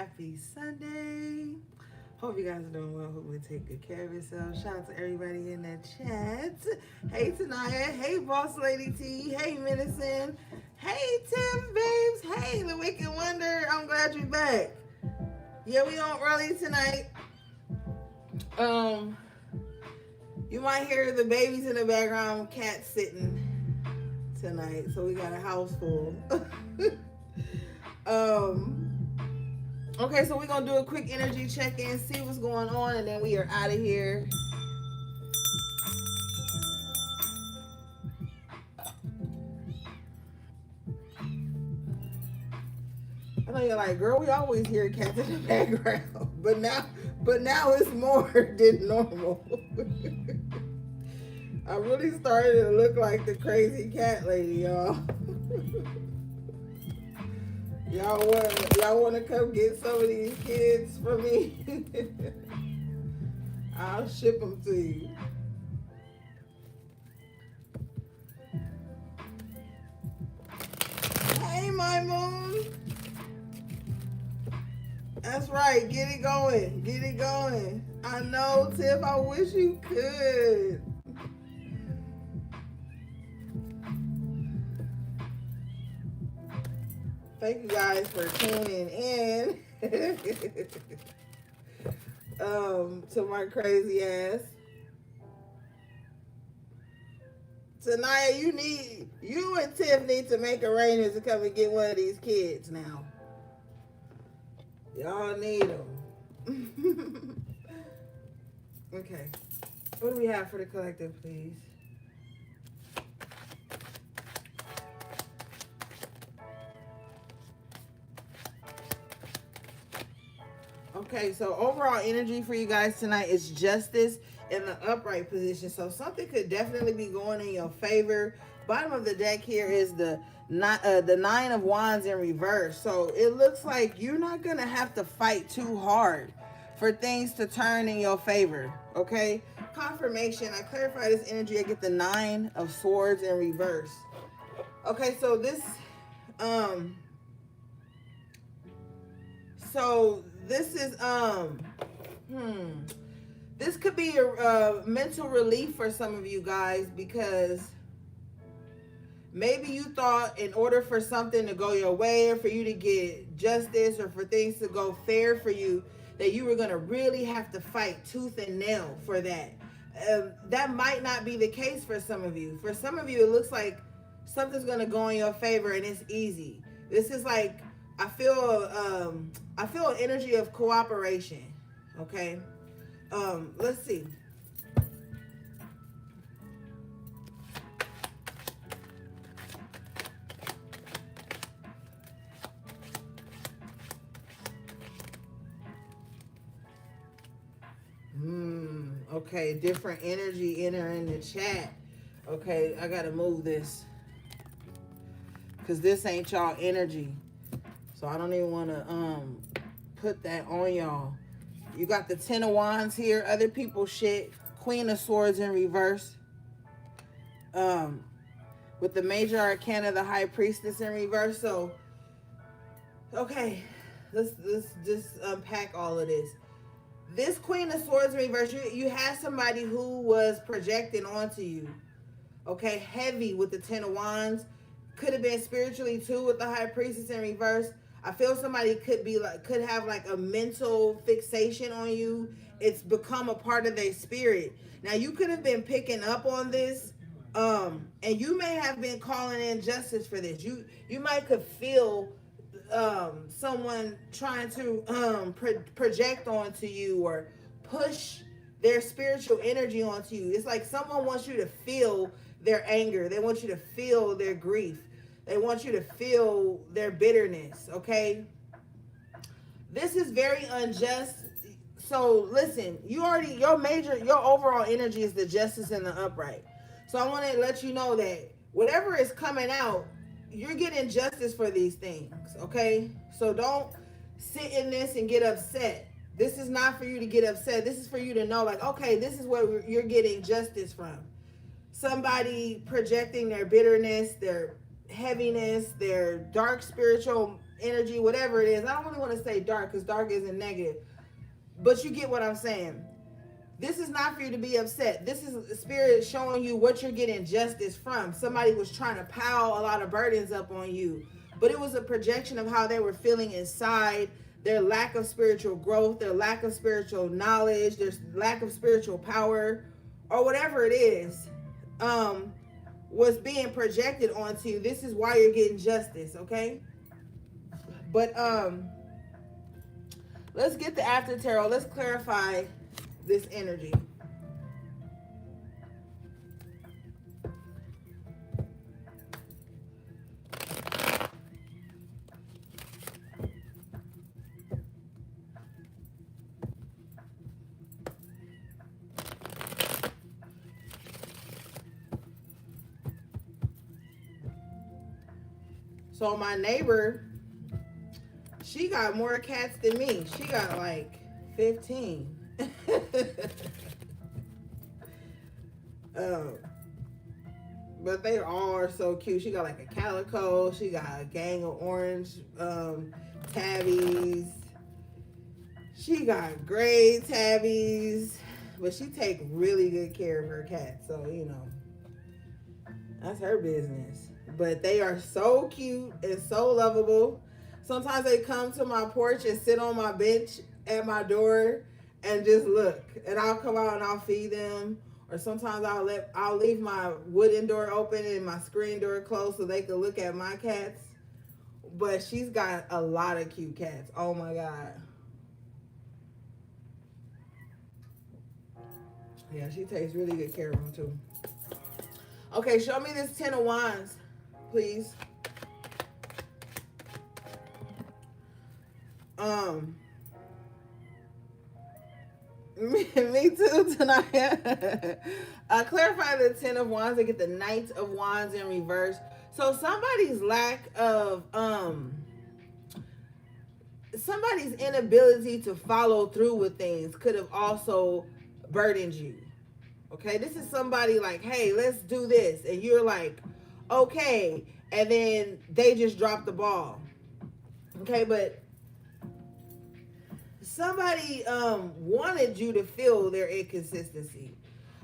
Happy Sunday. Hope you guys are doing well. Hope we take good care of yourselves. Shout out to everybody in the chat. Hey Tanaya. Hey Boss Lady T. Hey Medicine. Hey Tim Babes. Hey The Wicked Wonder. I'm glad you're back. Yeah, we on early tonight. Um, you might hear the babies in the background, cats sitting tonight. So we got a house full. Okay, so we're gonna do a quick energy check-in, see what's going on, and then we are out of here. I know you're like, girl, we always hear cats in the background, but now it's more than normal. I really started to look like the crazy cat lady, y'all. Y'all want to come get some of these kids for me? I'll ship them to you. Hey, my moon. That's right. Get it going. Get it going. I know, Tiff. I wish you could. Thank you guys for tuning in to my crazy ass. Tonight, you and Tiff need to make arrangements to come and get one of these kids now. Y'all need them. Okay. What do we have for the collective, please? Okay, so overall energy for you guys tonight is justice in the upright position. So something could definitely be going in your favor. Bottom of the deck here is the Nine of Wands in reverse. So it looks like you're not going to have to fight too hard for things to turn in your favor. Okay, confirmation. I clarify this energy. I get the Nine of Swords in reverse. Okay, so this is this could be a mental relief for some of you guys, because maybe you thought in order for something to go your way, or for you to get justice, or for things to go fair for you, that you were going to really have to fight tooth and nail for that. That might not be the case for some of you. For some of you, it looks like something's going to go in your favor and it's easy. This is like, I feel an energy of cooperation. Okay. Let's see. Okay, different energy entering the chat. Okay, I gotta move this, because this ain't y'all energy. So I don't even want to put that on y'all. You got the Ten of Wands here, other people's shit. Queen of Swords in reverse. With the Major Arcana, the High Priestess in reverse. So, okay, let's just unpack all of this. This Queen of Swords in reverse, you had somebody who was projecting onto you. Okay, heavy with the Ten of Wands. Could have been spiritually too with the High Priestess in reverse. I feel somebody could have like a mental fixation on you. It's become a part of their spirit. Now you could have been picking up on this, and you may have been calling in justice for this. You might could feel someone trying to project onto you or push their spiritual energy onto you. It's like someone wants you to feel their anger. They want you to feel their grief. They want you to feel their bitterness, okay? This is very unjust. So listen, your overall energy is the justice and the upright. So I want to let you know that whatever is coming out, you're getting justice for these things, okay? So don't sit in this and get upset. This is not for you to get upset. This is for you to know, like, okay, this is what you're getting justice from. Somebody projecting their bitterness, their heaviness, their dark spiritual energy, whatever it is. I don't really want to say dark because dark isn't negative, but you get what I'm saying. This is not for you to be upset. This is spirit showing you what you're getting justice from. Somebody was trying to pile a lot of burdens up on you, but it was a projection of how they were feeling inside, their lack of spiritual growth, their lack of spiritual knowledge, their lack of spiritual power, or whatever it is, was being projected onto you. This is why you're getting justice, okay? But let's get the after tarot. Let's clarify this energy. So my neighbor, she got more cats than me. She got like 15. But they all are so cute. She got like a calico. She got a gang of orange tabbies. She got gray tabbies. But she take really good care of her cats. So, you know, that's her business. But they are so cute and so lovable. Sometimes they come to my porch and sit on my bench at my door and just look. And I'll come out and I'll feed them. Or sometimes I'll leave my wooden door open and my screen door closed so they can look at my cats. But she's got a lot of cute cats. Oh my God. Yeah, she takes really good care of them too. Okay, show me this 10 of Wands, please. Me too tonight. Clarify the 10 of Wands. I get the Knight of Wands in reverse. So somebody's lack of somebody's inability to follow through with things could have also burdened you. Okay, this is somebody like, hey, let's do this, and you're like, okay, and then they just drop the ball. Okay, but somebody wanted you to feel their inconsistency.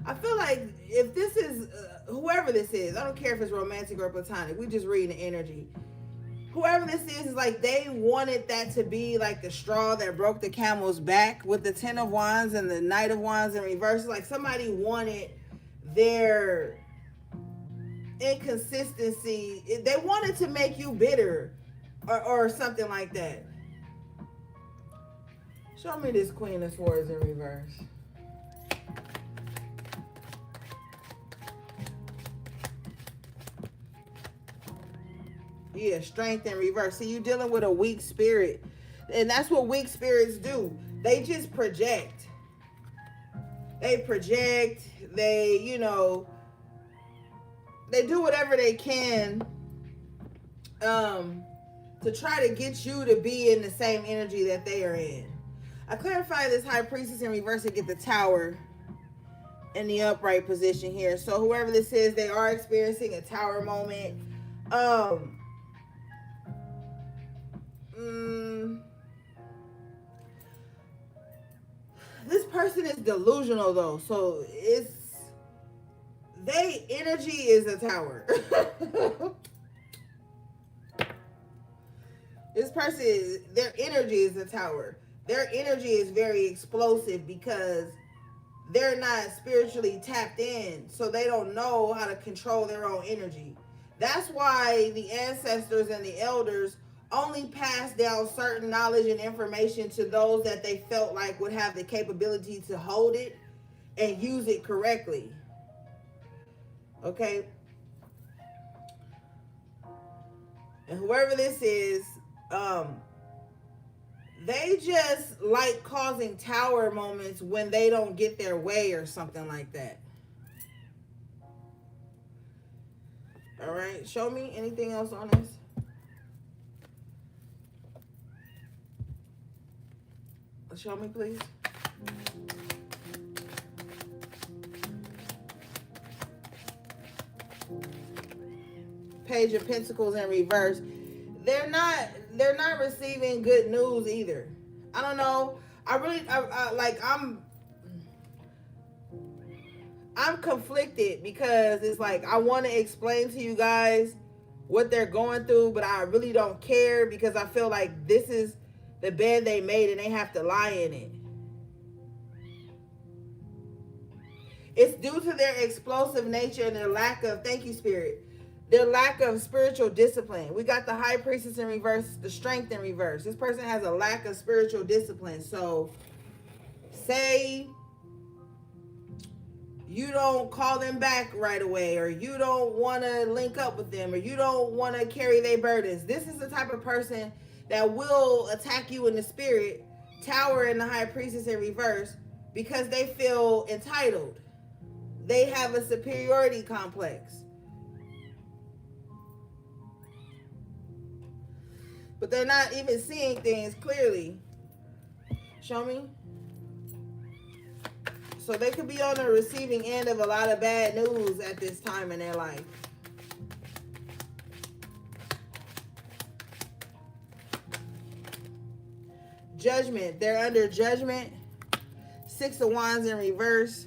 I feel like if this is whoever this is, I don't care if it's romantic or platonic, we just reading the energy. Whoever this is like they wanted that to be like the straw that broke the camel's back with the 10 of Wands and the Knight of Wands in reverse. Like somebody wanted their inconsistency. They wanted to make you bitter or something like that. Show me this Queen of Swords in reverse. Yeah, strength in reverse. See, you're dealing with a weak spirit. And that's what weak spirits do. They just project. They project. They, you know, they do whatever they can to try to get you to be in the same energy that they are in. I clarify this High Priestess in reverse to get the Tower in the upright position here. So whoever this is, they are experiencing a Tower moment. This person is delusional though, so they energy is a tower. This person, their energy is a tower. Their energy is very explosive because they're not spiritually tapped in, so they don't know how to control their own energy. That's why the ancestors and the elders only passed down certain knowledge and information to those that they felt like would have the capability to hold it and use it correctly. Okay? And whoever this is, they just like causing tower moments when they don't get their way or something like that. All right, show me anything else on this. Show me, please. Page of Pentacles in reverse. They're not, they're not receiving good news either. I don't know. I'm conflicted because it's like I want to explain to you guys what they're going through, but I really don't care because I feel like this is the bed they made and they have to lie in it. It's due to their explosive nature and their lack of, thank you, Spirit, their lack of spiritual discipline. We got the High Priestess in reverse, the Strength in reverse. This person has a lack of spiritual discipline. So, say you don't call them back right away, or you don't want to link up with them, or you don't want to carry their burdens. This is the type of person that will attack you in the spirit, Tower in the High Priestess in reverse, because they feel entitled. They have a superiority complex. But they're not even seeing things clearly. Show me. So they could be on the receiving end of a lot of bad news at this time in their life. Judgment. They're under judgment. 6 of Wands in reverse.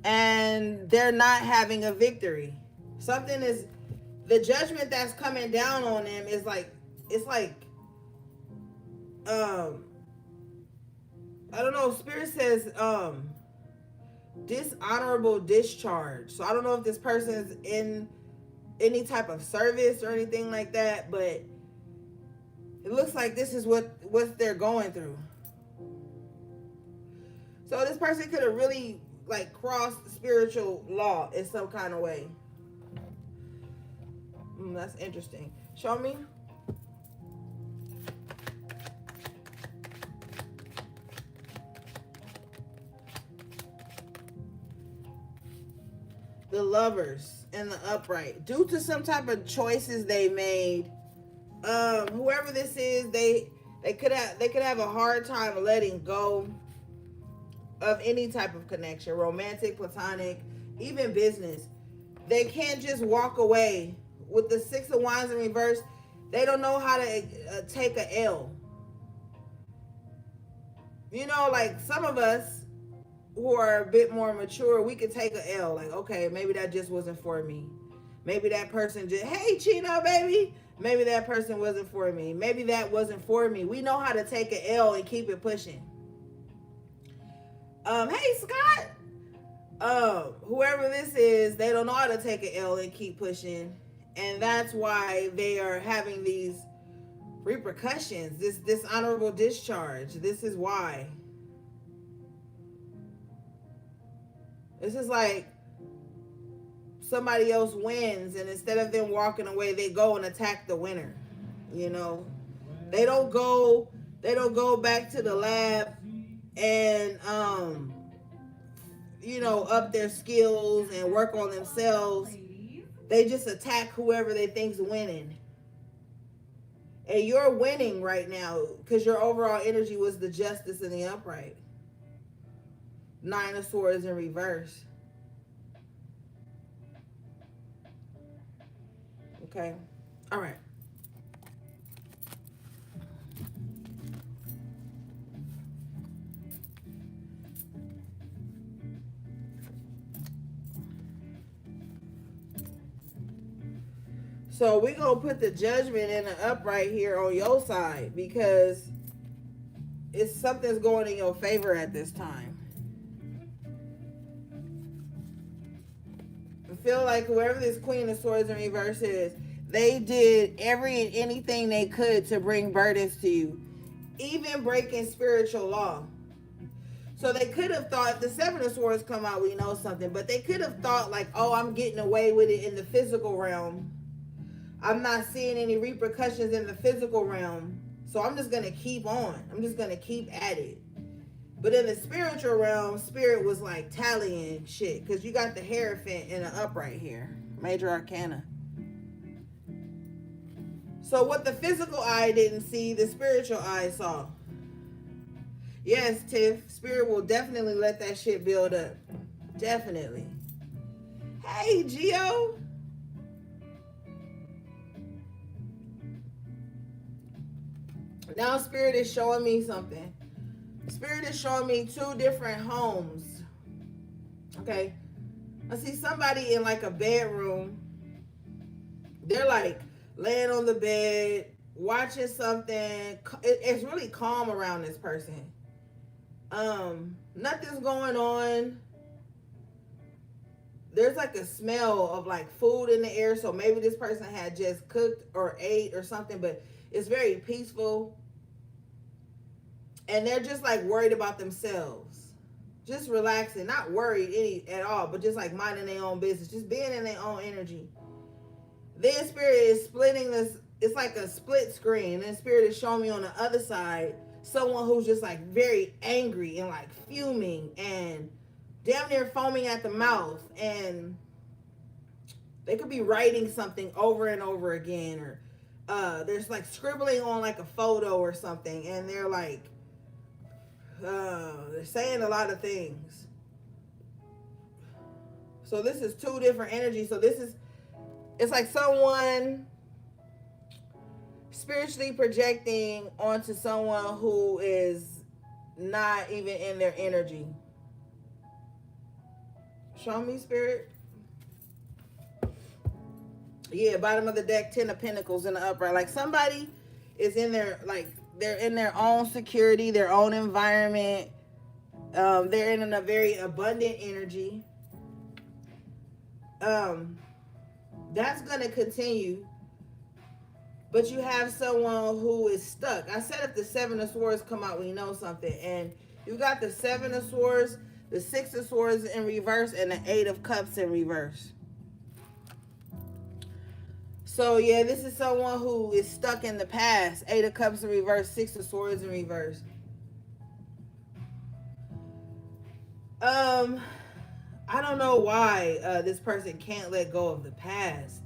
And they're not having a victory. Something is, the judgment that's coming down on them is like, it's like, I don't know, Spirit says, dishonorable discharge. So I don't know if this person's in any type of service or anything like that, but it looks like this is what they're going through. So this person could have really like crossed the spiritual law in some kind of way. That's interesting. Show me. The Lovers and the Upright. Due to some type of choices they made, whoever this is, they could have a hard time letting go of any type of connection, romantic, platonic, even business. They can't just walk away. With the 6 of Wands in reverse, they don't know how to take a L. You know, like some of us who are a bit more mature, we could take a L. Like, okay, maybe that just wasn't for me. Maybe that person just, hey, Chino, baby. Maybe that person wasn't for me. Maybe that wasn't for me. We know how to take an L and keep it pushing. Hey, Scott. Whoever this is, they don't know how to take an L and keep pushing. And that's why they are having these repercussions, this dishonorable discharge. This is why. This is like somebody else wins, and instead of them walking away, they go and attack the winner. You know, they don't go back to the lab and you know, up their skills and work on themselves. They just attack whoever they think's winning. And you're winning right now because your overall energy was the Justice and the Upright. 9 of Swords in reverse. Okay. All right. So we're going to put the Judgment and the Upright here on your side because it's something's going in your favor at this time. I feel like whoever this Queen of Swords in reverse is, they did every and anything they could to bring burdens to you, even breaking spiritual law. So they could have thought, the 7 of Swords come out, we know something, but they could have thought like, oh, I'm getting away with it in the physical realm. I'm not seeing any repercussions in the physical realm. So I'm just going to keep on. I'm just going to keep at it. But in the spiritual realm, Spirit was like tallying shit. Because you got the Hierophant and the Upright here. Major Arcana. So what the physical eye didn't see, the spiritual eye saw. Yes, Tiff. Spirit will definitely let that shit build up. Definitely. Hey, Gio. Now Spirit is showing me something. Spirit is showing me two different homes. Okay. I see somebody in like a bedroom. They're like laying on the bed, watching something. It's really calm around this person. Nothing's going on. There's like a smell of like food in the air, so maybe this person had just cooked or ate or something, but it's very peaceful. And they're just like worried about themselves, just relaxing, not worried any at all, but just like minding their own business, just being in their own energy. Then Spirit is splitting this. It's like a split screen. And then Spirit is showing me on the other side someone who's just like very angry and like fuming and damn near foaming at the mouth, and they could be writing something over and over again, or there's like scribbling on like a photo or something, and they're like they're saying a lot of things. So this is two different energies. So this is, it's like someone spiritually projecting onto someone who is not even in their energy. Show me, Spirit. Yeah, bottom of the deck, 10 of Pentacles in the upright. Like somebody is in their, like, they're in their own security, their own environment. They're in a very abundant energy. That's going to continue. But you have someone who is stuck. I said if the Seven of Swords come out, we know something. And you got the Seven of Swords, the Six of Swords in reverse, and the Eight of Cups in reverse. So yeah, this is someone who is stuck in the past. Eight of Cups in reverse, Six of Swords in reverse. I don't know why this person can't let go of the past.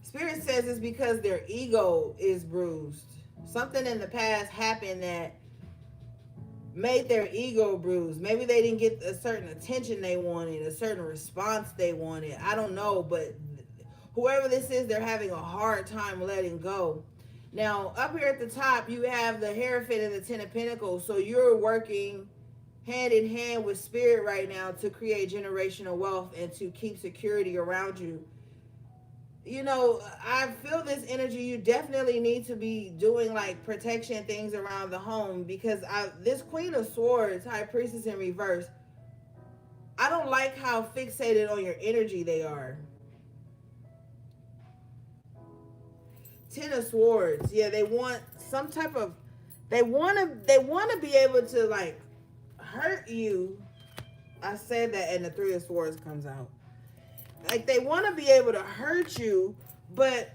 Spirit says it's because their ego is bruised. Something in the past happened that made their ego bruised. Maybe they didn't get a certain attention they wanted, a certain response they wanted. I don't know, but whoever this is, they're having a hard time letting go. Now, up here at the top, you have the Hierophant and the Ten of Pentacles. So you're working hand in hand with Spirit right now to create generational wealth and to keep security around you. You know, I feel this energy. You definitely need to be doing like protection things around the home, because this Queen of Swords, High Priestess in reverse, I don't like how fixated on your energy they are. Ten of Swords, yeah, they want some type of, they want to be able to like hurt you. I said that, and the Three of Swords comes out. Like they want to be able to hurt you, but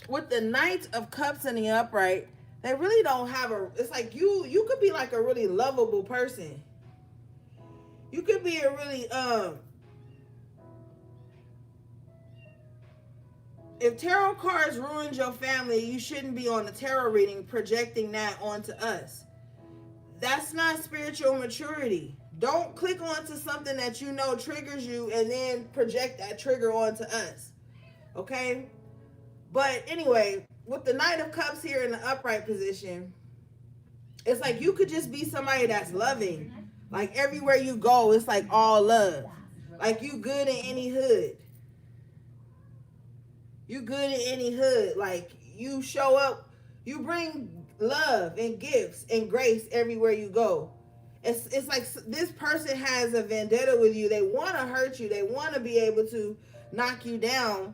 with the Knight of Cups in the upright, they really don't have a, it's like you could be like a really lovable person. You could be a really, if tarot cards ruined your family, you shouldn't be on the tarot reading projecting that onto us. That's not spiritual maturity. Don't click onto something that you know triggers you and then project that trigger onto us. Okay? But anyway, with the Knight of Cups here in the upright position, it's like you could just be somebody that's loving. Like everywhere you go, it's like all love. Like you good in any hood. You good in any hood. Like you show up, you bring love and gifts and grace everywhere you go. It's like this person has a vendetta with you. They want to hurt you. They want to be able to knock you down.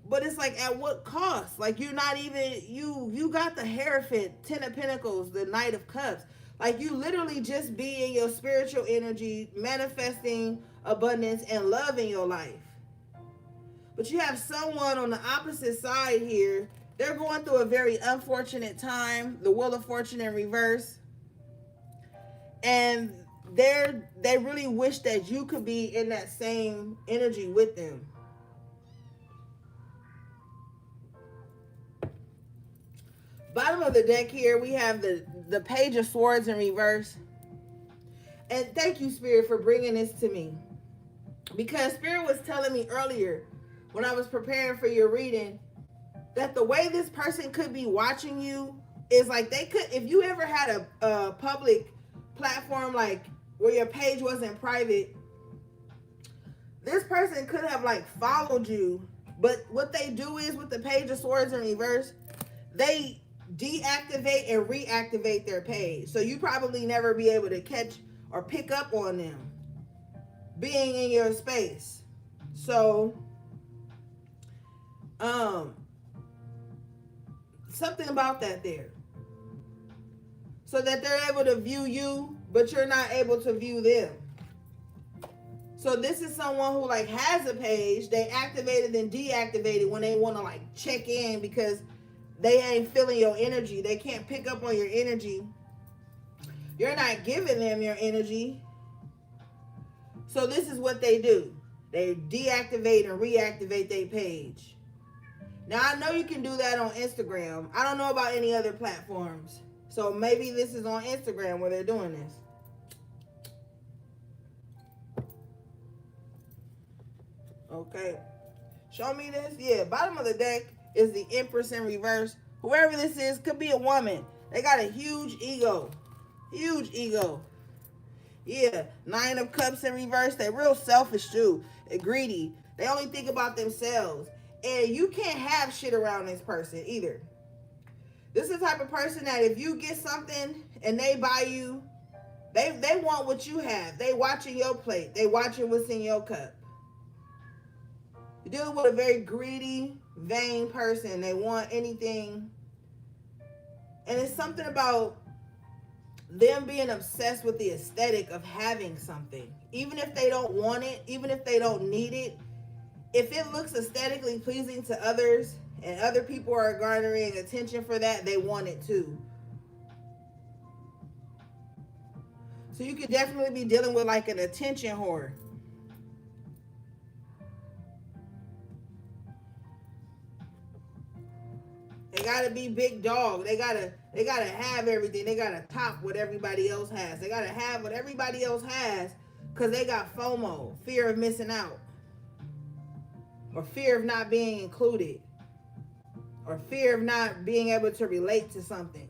But it's like, at what cost? Like you're not even, you got the Hierophant, Ten of Pentacles, the Knight of Cups. Like you literally just be in your spiritual energy, manifesting abundance and love in your life. But you have someone on the opposite side here. They're going through a very unfortunate time. The Wheel of Fortune in reverse. And they really wish that you could be in that same energy with them. Bottom of the deck here, we have the Page of Swords in reverse. And thank you, Spirit, for bringing this to me. Because Spirit was telling me earlier when I was preparing for your reading that the way this person could be watching you is like they could, if you ever had a public platform like where your page wasn't private, this person could have like followed you. But what they do is with the Page of Swords in reverse, they deactivate and reactivate their page. So you probably never be able to catch or pick up on them being in your space. So something about that there. So that they're able to view you, but you're not able to view them. So this is someone who like has a page, they activate it and deactivate it when they want to like check in because they ain't feeling your energy. They can't pick up on your energy. You're not giving them your energy. So this is what they do. They deactivate and reactivate their page. Now I know you can do that on Instagram. I don't know about any other platforms. So maybe this is on Instagram where they're doing this. Okay. Show me this. Yeah, bottom of the deck is the Empress in reverse. Whoever this is could be a woman. They got a huge ego. Huge ego. Yeah, 9 of Cups in reverse. They're real selfish too. They're greedy. They only think about themselves. And you can't have shit around this person either. This is the type of person that if you get something and they buy you, they want what you have. They watching your plate. They watching what's in your cup. You're dealing with a very greedy, vain person. They want anything. And it's something about them being obsessed with the aesthetic of having something. Even if they don't want it, even if they don't need it, if it looks aesthetically pleasing to others and other people are garnering attention for that, they want it too. So you could definitely be dealing with like an attention whore. They gotta be big dog. They gotta have everything. They gotta top what everybody else has. They gotta have what everybody else has because they got FOMO, fear of missing out, or fear of not being included, or fear of not being able to relate to something.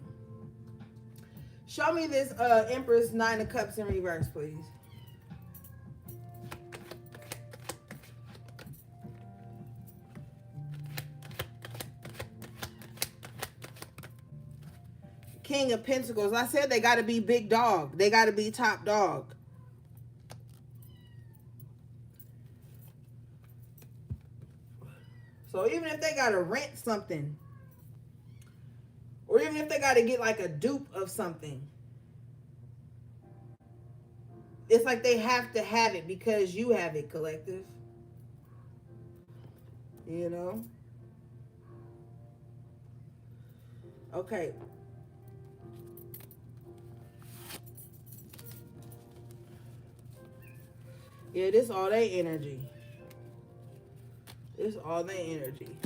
Show me this Empress 9 of Cups in reverse, please. King of Pentacles. I said they got to be big dog. They got to be top dog. So even if they got to rent something, or even if they got to get like a dupe of something, it's like they have to have it because you have it, collective. You know? Okay. Yeah, this all their energy. This all their energy.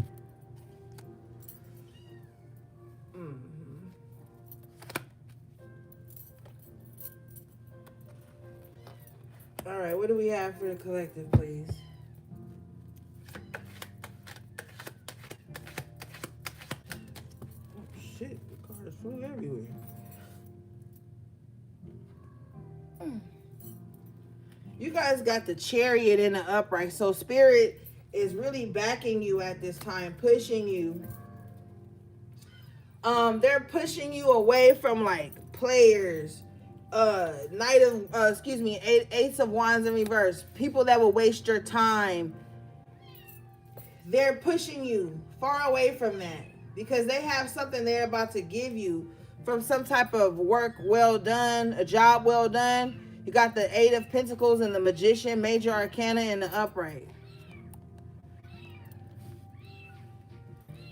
All right, what do we have for the collective, please? Oh, shit, the cards flew everywhere. You guys got the Chariot in the upright. So Spirit is really backing you at this time, pushing you. They're pushing you away from like players, Ace of Wands in reverse, people that will waste your time. They're pushing you far away from that because they have something they're about to give you from some type of work well done, a job well done. You got the 8 of Pentacles and the Magician, Major Arcana in the upright.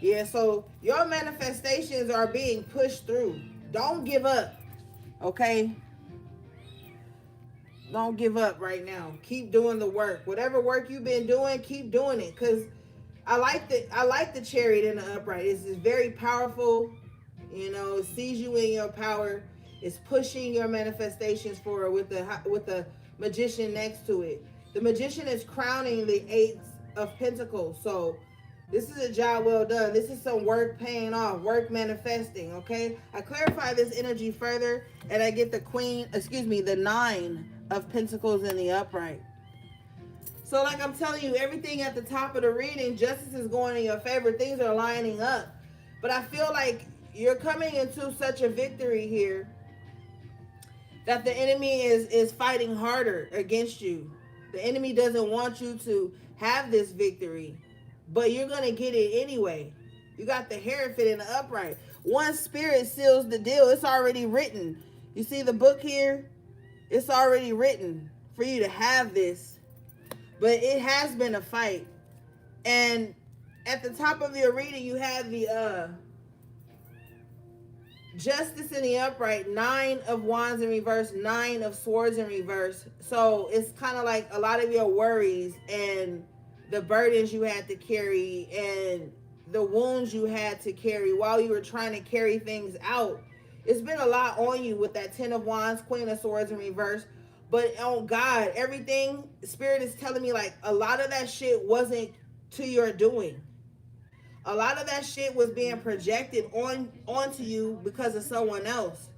Yeah, so your manifestations are being pushed through. Don't give up, okay? Don't give up right now. Keep doing the work. Whatever work you've been doing, keep doing it. Because I like the Chariot in the upright. It's very powerful. You know, it sees you in your power. It's pushing your manifestations forward with the Magician next to it. The Magician is crowning the Eight of Pentacles. So this is a job well done. This is some work paying off, work manifesting, okay? I clarify this energy further, and I get the Nine of Pentacles in the upright. So like I'm telling you, everything at the top of the reading, justice is going in your favor. Things are lining up. But I feel like you're coming into such a victory here that the enemy is fighting harder against you. The enemy doesn't want you to have this victory, but you're going to get it anyway. You got the Hierophant in the upright. One spirit seals the deal. It's already written. You see the book here? It's already written for you to have this. But it has been a fight. And at the top of your reading, you have the Justice in the upright, Nine of Wands in reverse, Nine of Swords in reverse. So it's kind of like a lot of your worries and the burdens you had to carry and the wounds you had to carry while you were trying to carry things out. It's been a lot on you with that Ten of Wands, Queen of Swords in reverse. But on God, everything, Spirit is telling me like a lot of that shit wasn't to your doing. A lot of that shit was being projected onto you because of someone else.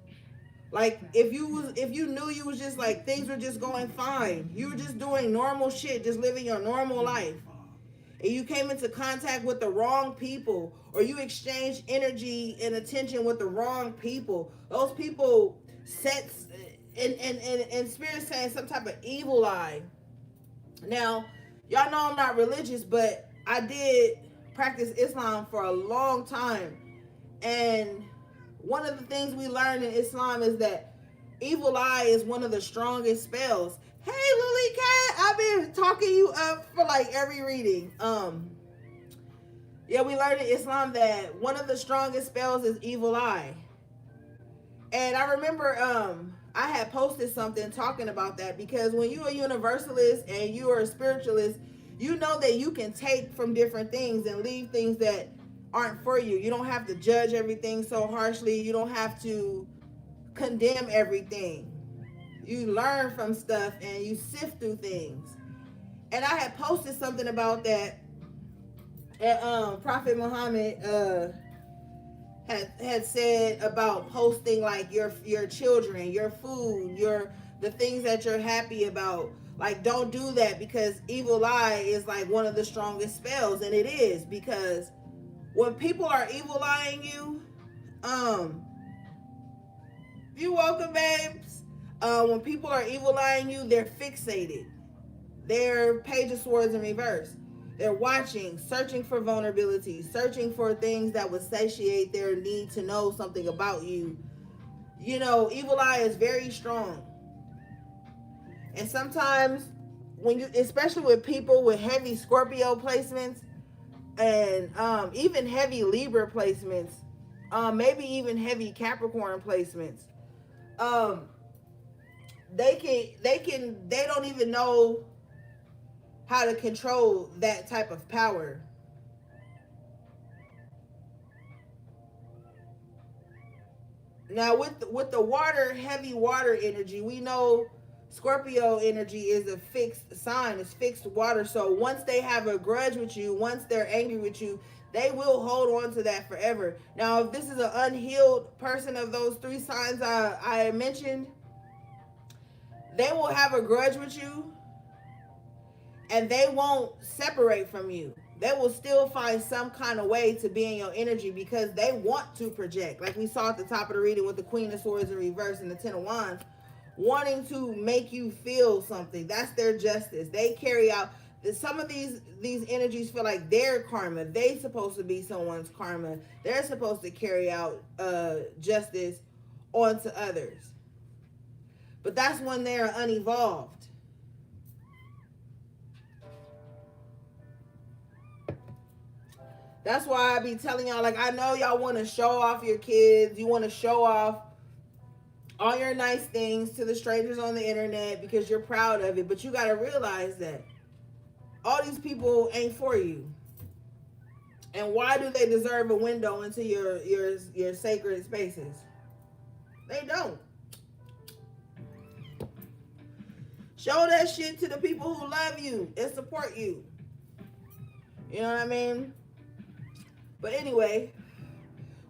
Like if you knew you was just like things were just going fine, you were just doing normal shit, just living your normal life, and you came into contact with the wrong people, or you exchanged energy and attention with the wrong people, those people sets and Spirit saying some type of evil eye. Now, y'all know I'm not religious, but I did practice Islam for a long time, and one of the things we learned in Islam is that evil eye is one of the strongest spells. Hey Lily Cat, I've been talking you up for like every reading. Yeah, we learned in Islam that one of the strongest spells is evil eye. And I remember I had posted something talking about that, because when you're a universalist and you are a spiritualist, you know that you can take from different things and leave things that aren't for you. You don't have to judge everything so harshly. You don't have to condemn everything. You learn from stuff and you sift through things. And I had posted something about that. And Prophet Muhammad had said about posting like your children, your food, the things that you're happy about. Like, don't do that, because evil eye is like one of the strongest spells. And it is, because when people are evil eyeing you, you're welcome, babes. When people are evil eyeing you, they're fixated. They're Page of Swords in reverse. They're watching, searching for vulnerability, searching for things that would satiate their need to know something about you. You know, evil eye is very strong. And sometimes when you, especially with people with heavy Scorpio placements and even heavy Libra placements, maybe even heavy Capricorn placements, they don't even know how to control that type of power. Now with the water, heavy water energy, we know Scorpio energy is a fixed sign, it's fixed water. So once they have a grudge with you, once they're angry with you, they will hold on to that forever. Now, if this is an unhealed person of those three signs I mentioned, they will have a grudge with you and they won't separate from you. They will still find some kind of way to be in your energy because they want to project. Like we saw at the top of the reading with the Queen of Swords in reverse and the Ten of Wands, wanting to make you feel something. That's their justice. They carry out some of these energies feel like their karma. They're supposed to be someone's karma. They're supposed to carry out justice onto others. But that's when they're unevolved. That's why I be telling y'all, like, I know y'all want to show off your kids. You want to show off all your nice things to the strangers on the internet because you're proud of it. But you got to realize that all these people ain't for you. And why do they deserve a window into your sacred spaces? They don't. Show that shit to the people who love you and support you. You know what I mean? But anyway,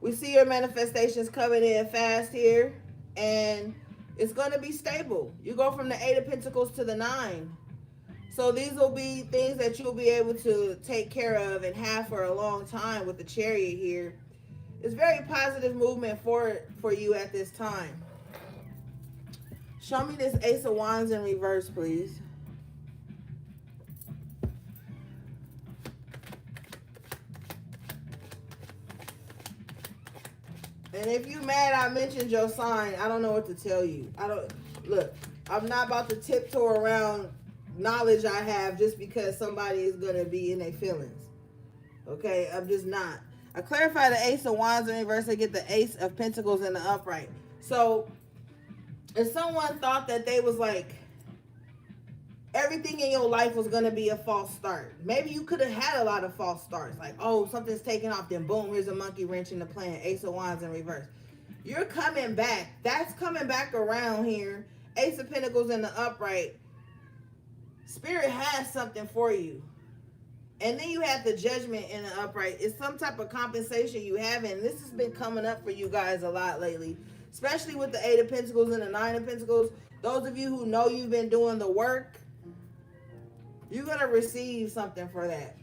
we see your manifestations coming in fast here, and it's going to be stable. You go from the 8 of Pentacles to the 9. So these will be things that you'll be able to take care of and have for a long time with the Chariot here. It's very positive movement for you at this time. Show me this Ace of Wands in reverse, please. And if you mad I mentioned your sign, I don't know what to tell you. Look, I'm not about to tiptoe around knowledge I have just because somebody is going to be in their feelings. Okay, I'm just not. I clarify the Ace of Wands in reverse. I get the Ace of Pentacles in the upright. So if someone thought that they was like, everything in your life was going to be a false start. Maybe you could have had a lot of false starts. Like, oh, something's taking off. Then boom, here's a monkey wrench in the plan. Ace of Wands in reverse. You're coming back. That's coming back around here. Ace of Pentacles in the upright. Spirit has something for you. And then you have the Judgment in the upright. It's some type of compensation you have. And this has been coming up for you guys a lot lately. Especially with the 8 of Pentacles and the 9 of Pentacles. Those of you who know you've been doing the work, you're going to receive something for that.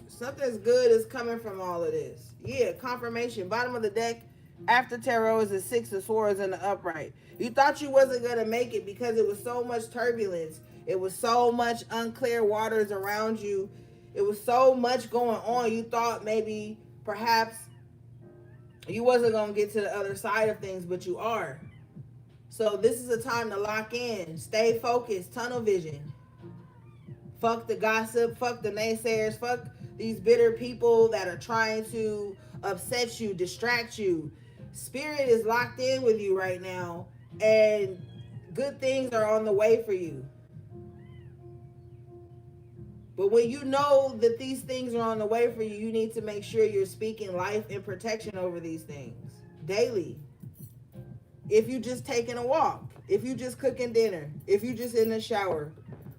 Something's good is coming from all of this. Yeah, confirmation. Bottom of the deck, after tarot, is the 6 of Swords in the upright. You thought you wasn't going to make it because it was so much turbulence. It was so much unclear waters around you. It was so much going on. You thought maybe, perhaps, you wasn't going to get to the other side of things, but you are. So this is a time to lock in. Stay focused. Tunnel vision. Fuck the gossip. Fuck the naysayers. Fuck these bitter people that are trying to upset you, distract you. Spirit is locked in with you right now. And good things are on the way for you. But when you know that these things are on the way for you, you need to make sure you're speaking life and protection over these things daily. If you just taking a walk, if you just cooking dinner, if you just in the shower,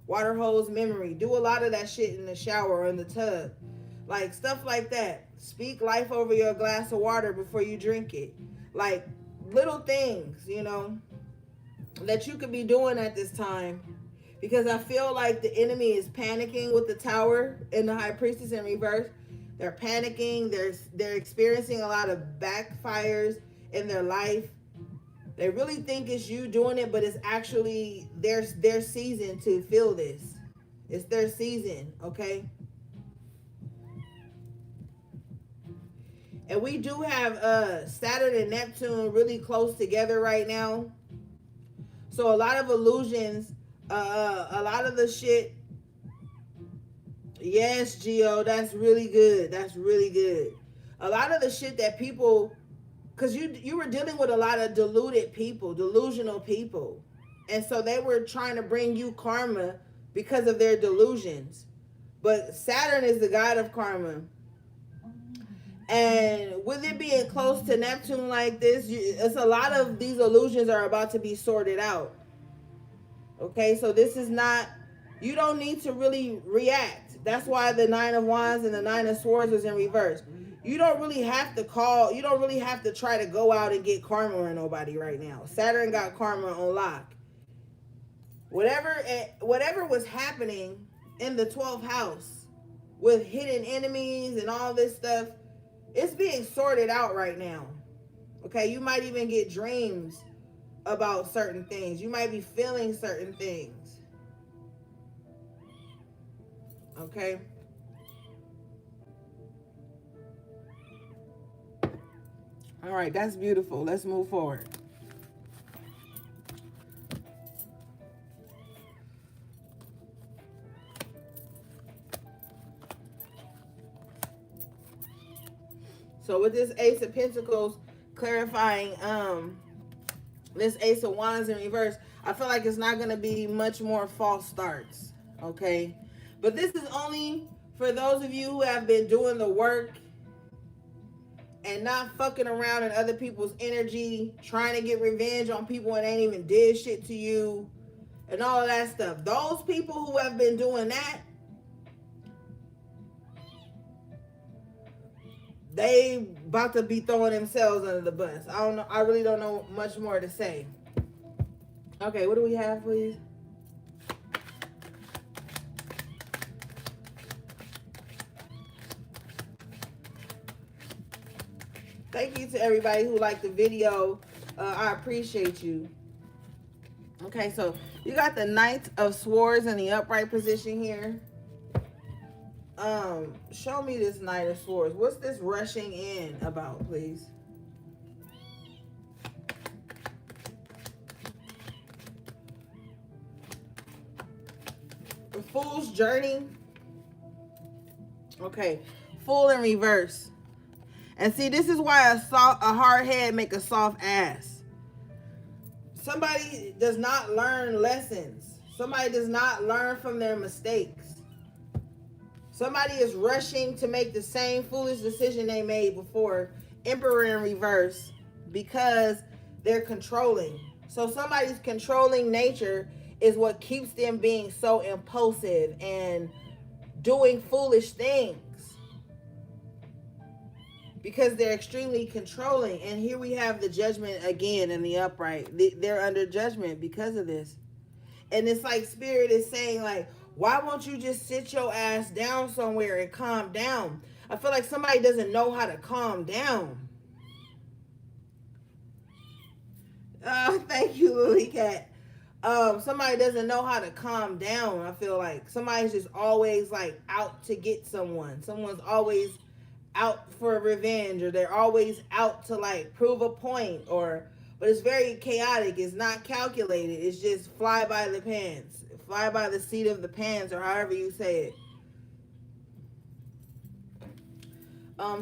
water hose memory, do a lot of that shit in the shower or in the tub, like stuff like that. Speak life over your glass of water before you drink it. Like little things, you know, that you could be doing at this time, because I feel like the enemy is panicking with the Tower and the High Priestess in reverse. They're panicking. They're experiencing a lot of backfires in their life. They really think it's you doing it, but it's actually their season to feel this. It's their season, okay? And we do have Saturn and Neptune really close together right now. So a lot of illusions, a lot of the shit. Yes, Gio, that's really good. That's really good. A lot of the shit that people... Because you were dealing with a lot of deluded people, delusional people. And so they were trying to bring you karma because of their delusions. But Saturn is the god of karma. And with it being close to Neptune like this, it's a lot of these illusions are about to be sorted out. Okay, so this is not... You don't need to really react. That's why the 9 of Wands and the 9 of Swords is in reverse. You don't really have to call, you don't really have to try to go out and get karma on nobody right now. Saturn got karma on lock. Whatever was happening in the 12th house with hidden enemies and all this stuff, it's being sorted out right now. Okay, you might even get dreams about certain things. You might be feeling certain things. Okay. All right, that's beautiful. Let's move forward. So with this Ace of Pentacles clarifying this Ace of Wands in reverse, I feel like it's not going to be much more false starts, okay? But this is only for those of you who have been doing the work and not fucking around in other people's energy, trying to get revenge on people and ain't even did shit to you, and all of that stuff. Those people who have been doing that, they about to be throwing themselves under the bus. I don't know. I really don't know much more to say. Okay, what do we have, please? Thank you to everybody who liked the video. I appreciate you. Okay, so you got the Knight of Swords in the upright position here. Show me this Knight of Swords. What's this rushing in about, please? The Fool's Journey. Okay, Fool in reverse. And see, this is why a hard head make a soft ass. Somebody does not learn lessons. Somebody does not learn from their mistakes. Somebody is rushing to make the same foolish decision they made before. Emperor in reverse, because they're controlling. So somebody's controlling nature is what keeps them being so impulsive and doing foolish things, because they're extremely controlling. And here we have the Judgment again in the upright. They're under judgment because of this. And it's like Spirit is saying, like, why won't you just sit your ass down somewhere and calm down? I feel like somebody doesn't know how to calm down. Thank you, Lily Cat. Somebody doesn't know how to calm down. I feel like somebody's just always like out to get someone. Someone's always out for revenge, or they're always out to like prove a point, but it's very chaotic. It's not calculated. It's just fly by the pants, fly by the seat of the pants, or however you say it.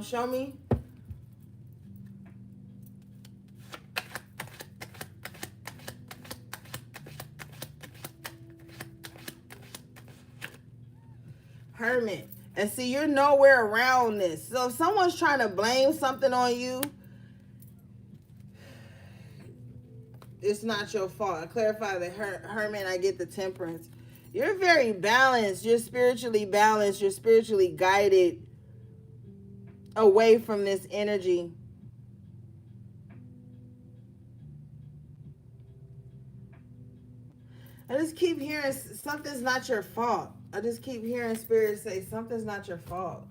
Show me. Hermit. And see, you're nowhere around this. So if someone's trying to blame something on you, it's not your fault. I clarify that Hermit, I get the Temperance. You're very balanced. You're spiritually balanced. You're spiritually guided away from this energy. I just keep hearing something's not your fault. I just keep hearing Spirit say something's not your fault.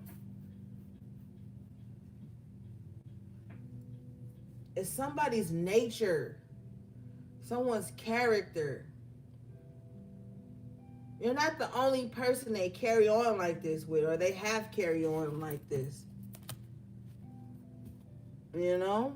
It's somebody's nature, someone's character. You're not the only person they carry on like this with, or they have carried on like this. You know?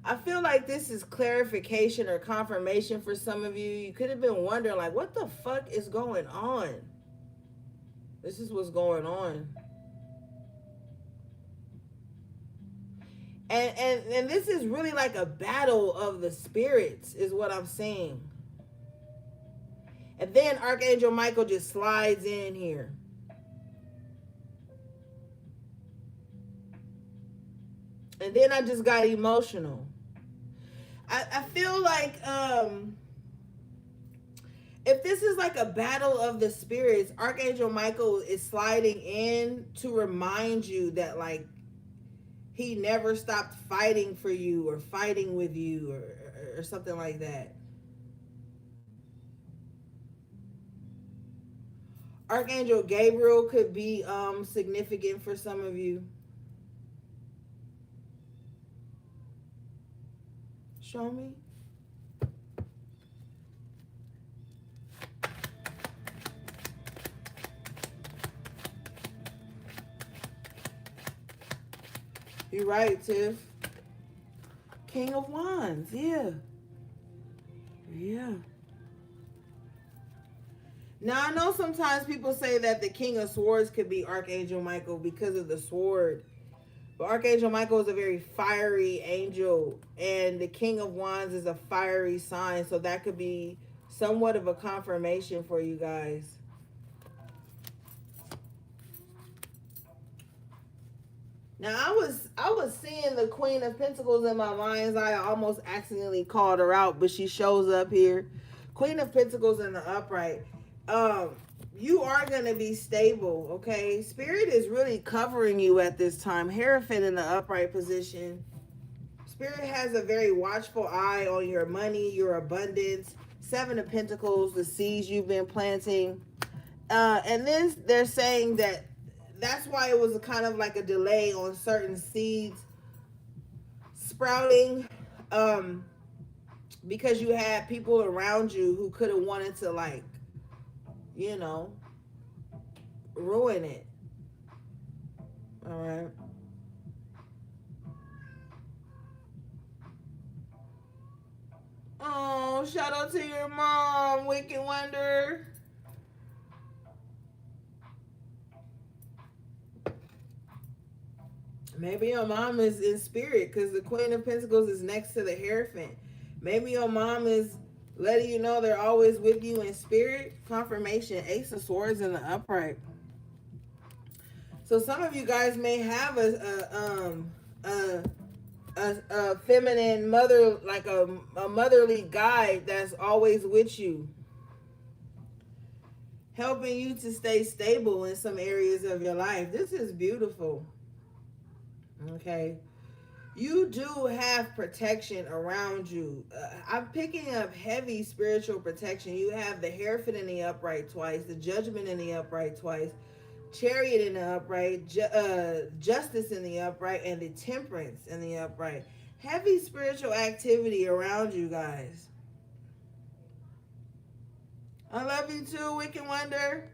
I feel like this is clarification or confirmation for some of you. You could have been wondering, like, what the fuck is going on? This is what's going on. And this is really like a battle of the spirits, is what I'm seeing. And then Archangel Michael just slides in here. And then I just got emotional. I feel like if this is like a battle of the spirits, Archangel Michael is sliding in to remind you that, like, he never stopped fighting for you or fighting with you or something like that. Archangel Gabriel could be significant for some of you. Show me. You're right, Tiff. King of Wands, yeah. Yeah. Now, I know sometimes people say that the King of Swords could be Archangel Michael because of the sword. But Archangel Michael is a very fiery angel, and the King of Wands is a fiery sign, so that could be somewhat of a confirmation for you guys. Now I was seeing the Queen of Pentacles in my mind's eye. I almost accidentally called her out, but she shows up here. Queen of Pentacles in the upright. You are gonna be stable, okay? Spirit is really covering you at this time. Hierophant in the upright position. Spirit has a very watchful eye on your money, your abundance. Seven of Pentacles, the seeds you've been planting. And then they're saying that that's why it was kind of like a delay on certain seeds sprouting, because you had people around you who could have wanted to, like, you know, ruin it. All right. Oh, shout out to your mom, Wicked Wonder. Maybe your mom is in spirit because the Queen of Pentacles is next to the Hierophant. Maybe your mom is letting you know they're always with you in spirit. Confirmation, Ace of Swords in the upright. So some of you guys may have a feminine mother, like a motherly guide that's always with you, helping you to stay stable in some areas of your life. This is beautiful. Okay. You do have protection around you. I'm picking up heavy spiritual protection. You have the Hierophant in the upright twice, the Judgment in the upright twice, Chariot in the upright, Justice in the upright, and the Temperance in the upright. Heavy spiritual activity around you guys. I love you too, Wicked Wonder.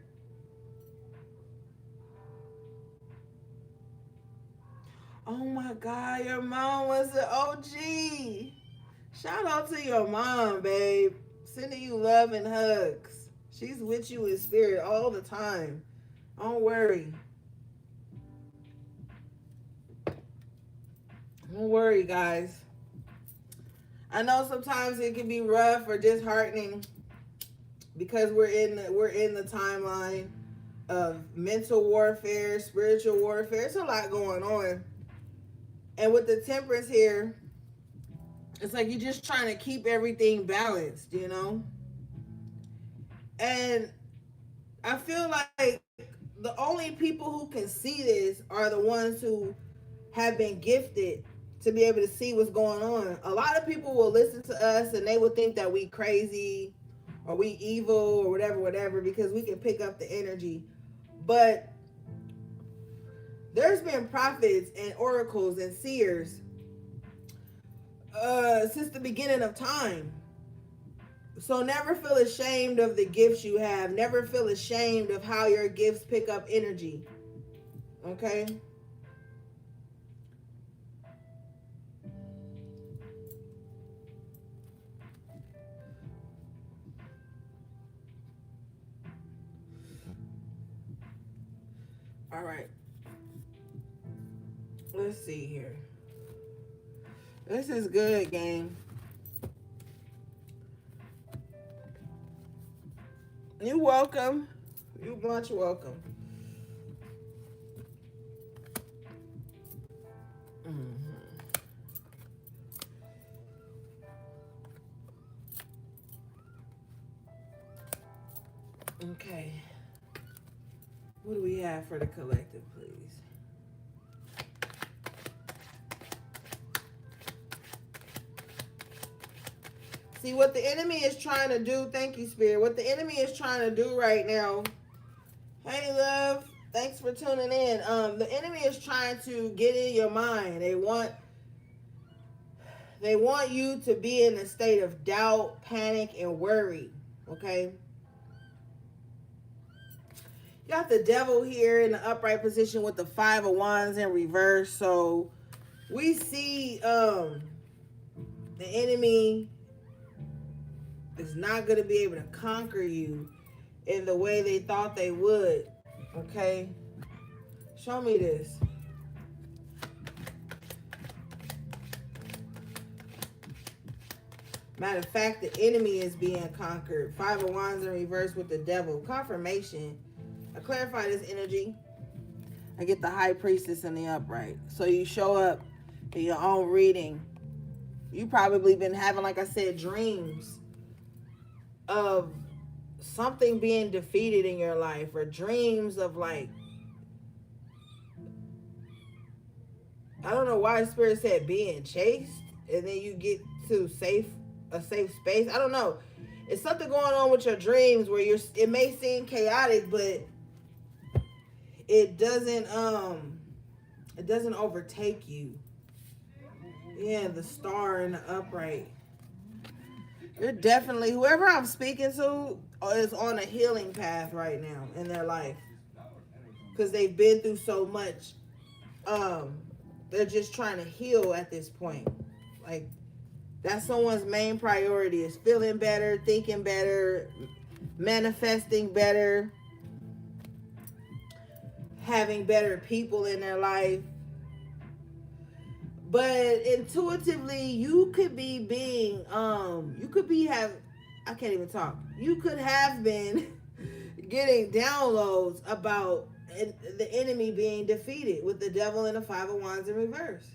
Oh my God, your mom was an OG. Shout out to your mom, babe. Sending you love and hugs. She's with you in spirit all the time. Don't worry. Don't worry, guys. I know sometimes it can be rough or disheartening because we're in the timeline of mental warfare, spiritual warfare. It's a lot going on. And with the Temperance here, it's like you're just trying to keep everything balanced, you know? And I feel like the only people who can see this are the ones who have been gifted to be able to see what's going on. A lot of people will listen to us and they will think that we crazy or we evil or whatever, because we can pick up the energy. But there's been prophets and oracles and seers since the beginning of time. So never feel ashamed of the gifts you have. Never feel ashamed of how your gifts pick up energy. Okay? All right. Let's see here. This is good, gang. You're welcome. You're much welcome. Okay. What do we have for the collective, please? See, what the enemy is trying to do, thank you, Spirit. What the enemy is trying to do right now. Hey, love. Thanks for tuning in. The enemy is trying to get in your mind. They want you to be in a state of doubt, panic, and worry. Okay? You got the devil here in the upright position with the 5 of Wands in reverse. So we see the enemy is not going to be able to conquer you in the way they thought they would. Okay? Show me this. Matter of fact, the enemy is being conquered. Five of Wands in reverse with the devil. Confirmation. I clarify this energy. I get the High Priestess in the upright. So you show up in your own reading. You probably been having, like I said, dreams of something being defeated in your life, or dreams of, like, I don't know why Spirit said being chased, and then you get to a safe space. I don't know. It's something going on with your dreams where it may seem chaotic, but it doesn't overtake you. Yeah, the Star in the upright. You're definitely, whoever I'm speaking to is on a healing path right now in their life, because they've been through so much. They're just trying to heal at this point. Like, that's someone's main priority, is feeling better, thinking better, manifesting better, having better people in their life. But intuitively, you could be being, I can't even talk. You could have been getting downloads about the enemy being defeated with the devil and the Five of Wands in reverse.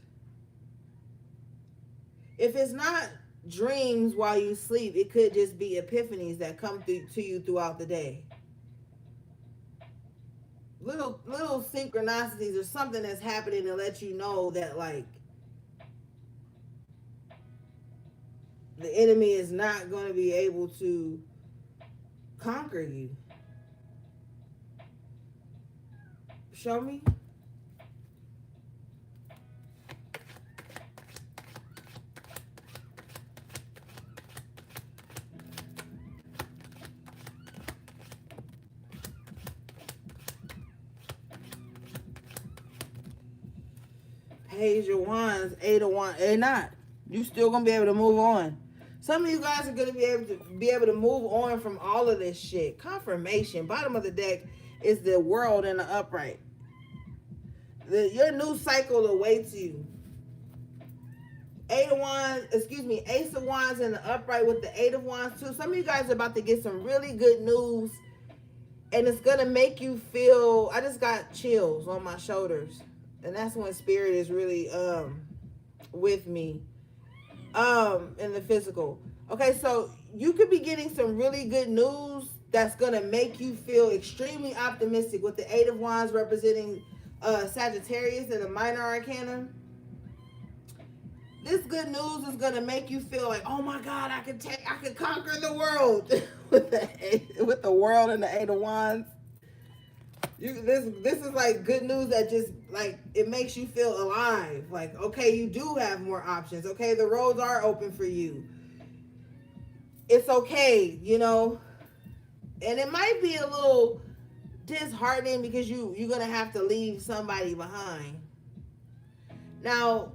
If it's not dreams while you sleep, it could just be epiphanies that come to you throughout the day. Little synchronicities or something that's happening to let you know that, like, the enemy is not going to be able to conquer you. Show me. Page of Wands, Eight of Wands. Not. You still gonna be able to move on. Some of you guys are gonna be able to move on from all of this shit. Confirmation. Bottom of the deck is the World in the upright. Your new cycle awaits you. Ace of Wands in the upright with the Eight of Wands too. Some of you guys are about to get some really good news, and it's gonna make you feel. I just got chills on my shoulders, and that's when Spirit is really with me in the physical. Okay, so you could be getting some really good news that's gonna make you feel extremely optimistic, with the Eight of Wands representing Sagittarius and the Minor Arcana. This good news is gonna make you feel like, oh my God, I could conquer the world with the World and the Eight of Wands. This is like good news that just, like, it makes you feel alive. Like, okay, you do have more options. Okay, the roads are open for you. It's okay, you know. And it might be a little disheartening because you're gonna have to leave somebody behind. Now,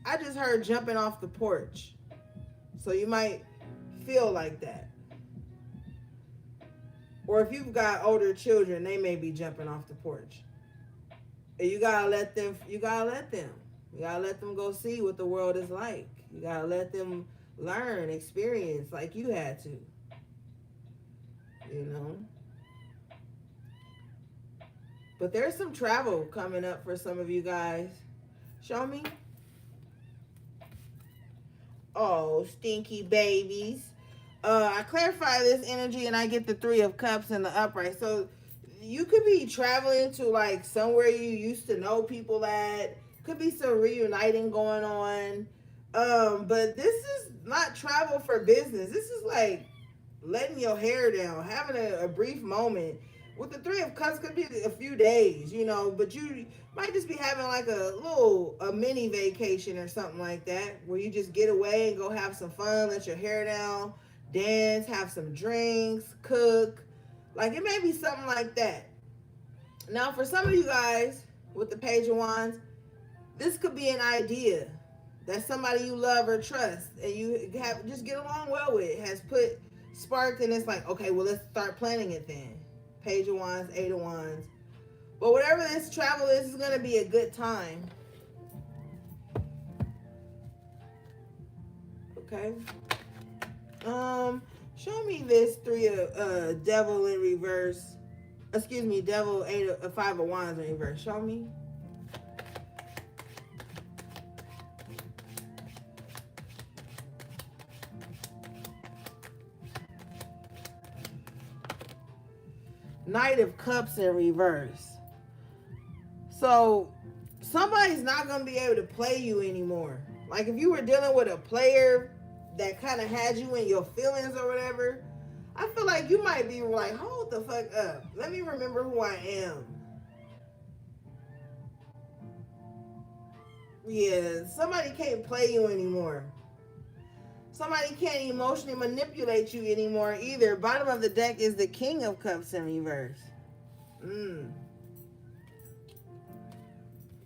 I just heard jumping off the porch, so you might feel like that. Or if you've got older children, they may be jumping off the porch. And you gotta let them go see what the world is like. You gotta let them learn, experience like you had to. You know? But there's some travel coming up for some of you guys. Show me. Oh, stinky babies. I clarify this energy and I get the Three of Cups in the upright. So you could be traveling to, like, somewhere you used to know people at. Could be some reuniting going on. But this is not travel for business. This is like letting your hair down, having a brief moment. With the Three of Cups, could be a few days, you know, but you might just be having like a mini vacation or something like that, where you just get away and go have some fun, let your hair down, dance, have some drinks, cook. Like, it may be something like that. Now, for some of you guys with the Page of Wands, this could be an idea that somebody you love or trust and you have just get along well with has sparked, and it's like, okay, well, let's start planning it then. Page of Wands, Eight of Wands. But whatever this travel is going to be a good time. Okay. Show me this three of devil in reverse. Excuse me, devil five of wands in reverse. Show me. Knight of Cups in reverse. So somebody's not gonna be able to play you anymore. Like if you were dealing with a player that kind of had you in your feelings or whatever, I feel like you might be like, hold the fuck up. Let me remember who I am. Yeah, somebody can't play you anymore. Somebody can't emotionally manipulate you anymore either. Bottom of the deck is the King of Cups in reverse.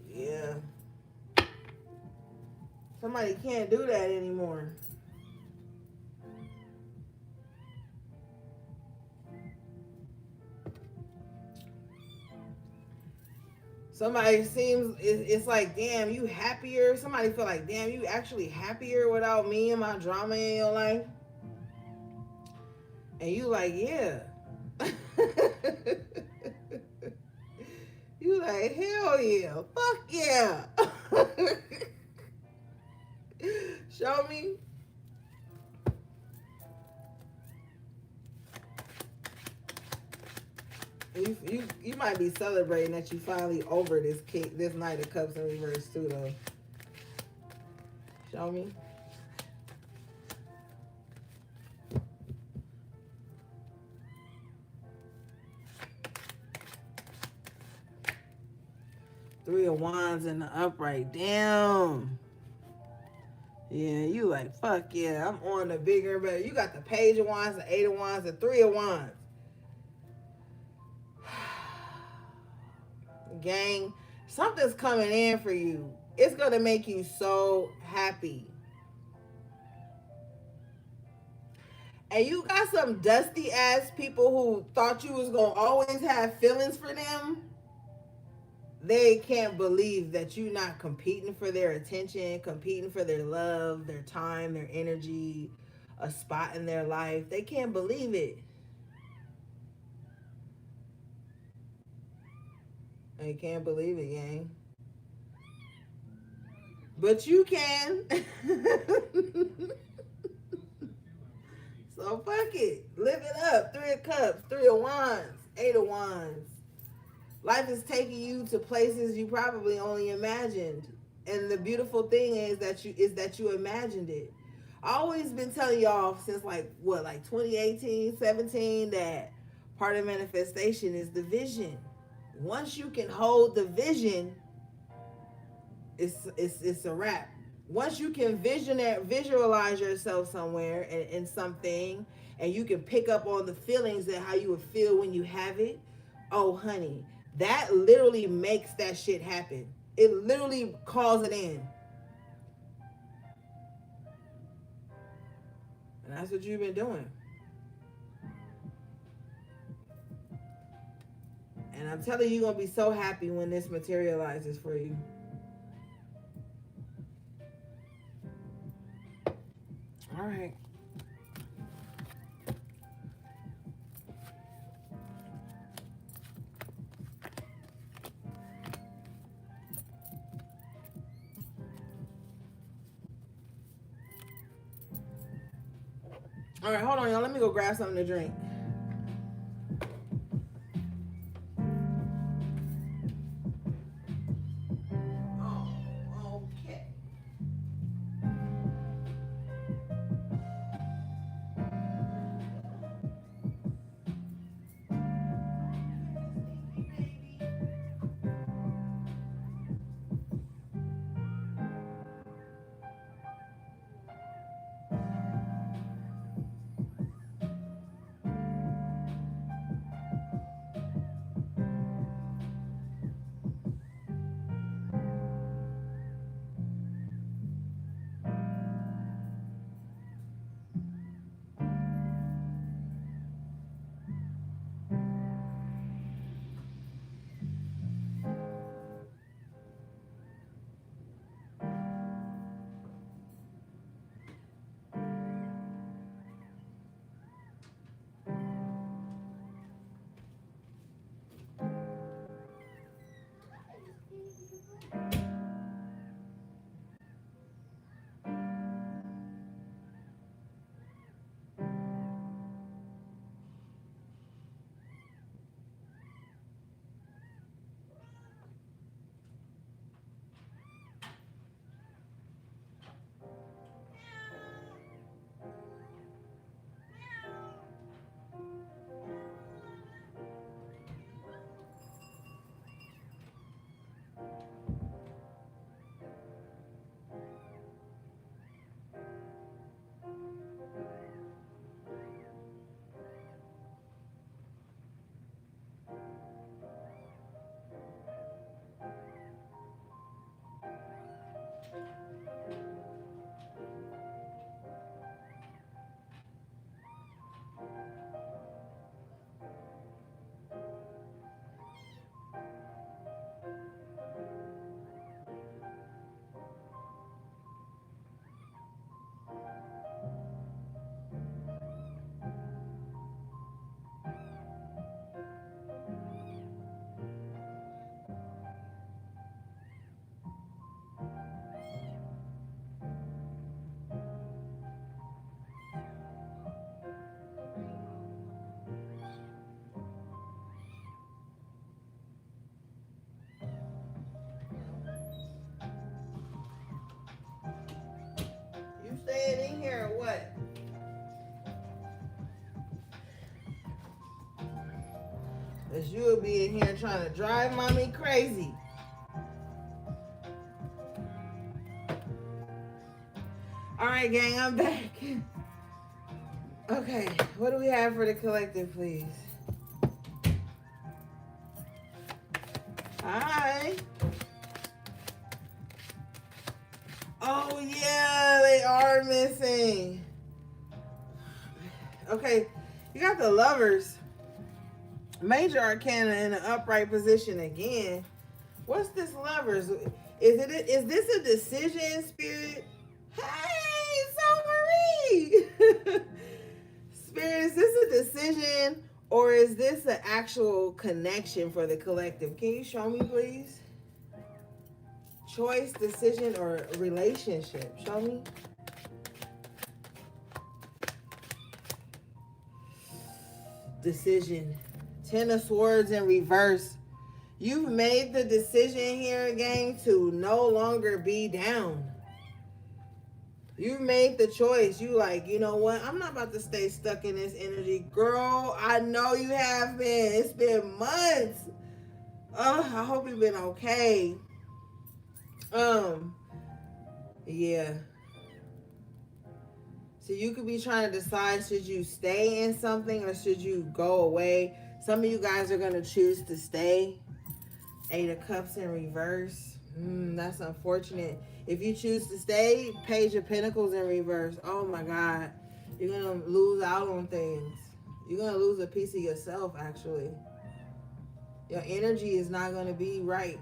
Yeah. Somebody can't do that anymore. Somebody seems, it's like, damn, you happier. Somebody feel like, damn, you actually happier without me and my drama in your life. And you like, yeah. You like, hell yeah. Fuck yeah. Show me. You might be celebrating that you finally over this Knight of Cups in reverse too, though. Show me. Three of Wands in the upright. Damn. Yeah, you like, fuck yeah, I'm on the bigger, but you got the Page of Wands, the Eight of Wands, the Three of Wands. Gang, something's coming in for you. It's going to make you so happy. And you got some dusty ass people who thought you was going to always have feelings for them. They can't believe that you're not competing for their attention, competing for their love, their time, their energy, a spot in their life. They can't believe it. They can't believe it, gang. But you can. So fuck it. Live it up. Three of Cups, Three of Wands, Eight of Wands. Life is taking you to places you probably only imagined. And the beautiful thing is that you imagined it. I always been telling y'all since like 2018, 17 that part of manifestation is the vision. Once you can hold the vision, it's a wrap. Once you can visualize yourself somewhere in something, and you can pick up on the feelings and how you would feel when you have it, oh honey, that literally makes that shit happen. It literally calls it in. And that's what you've been doing. And I'm telling you, you're going to be so happy when this materializes for you. All right. All right, hold on, y'all. Let me go grab something to drink. staying in here or what? Cause you will be in here trying to drive mommy crazy. All right, gang, I'm back. Okay, what do we have for the collective, please? Hi. Oh, yeah, they are missing. Okay, you got the Lovers. Major Arcana in an upright position again. What's this Lovers? Is this a decision, Spirit? Hey, so Marie. Spirit, is this a decision or is this an actual connection for the collective? Can you show me, please? Choice, decision, or relationship? Show me. Decision. Ten of Swords in reverse. You've made the decision here, gang, to no longer be down. You made the choice. You like, you know what? I'm not about to stay stuck in this energy. Girl, I know you have been. It's been months. I hope you've been okay. Yeah. So you could be trying to decide, should you stay in something or should you go away? Some of you guys are going to choose to stay. Eight of Cups in reverse. That's unfortunate. If you choose to stay, Page of Pentacles in reverse. Oh my God. You're going to lose out on things. You're going to lose a piece of yourself, actually. Your energy is not going to be right.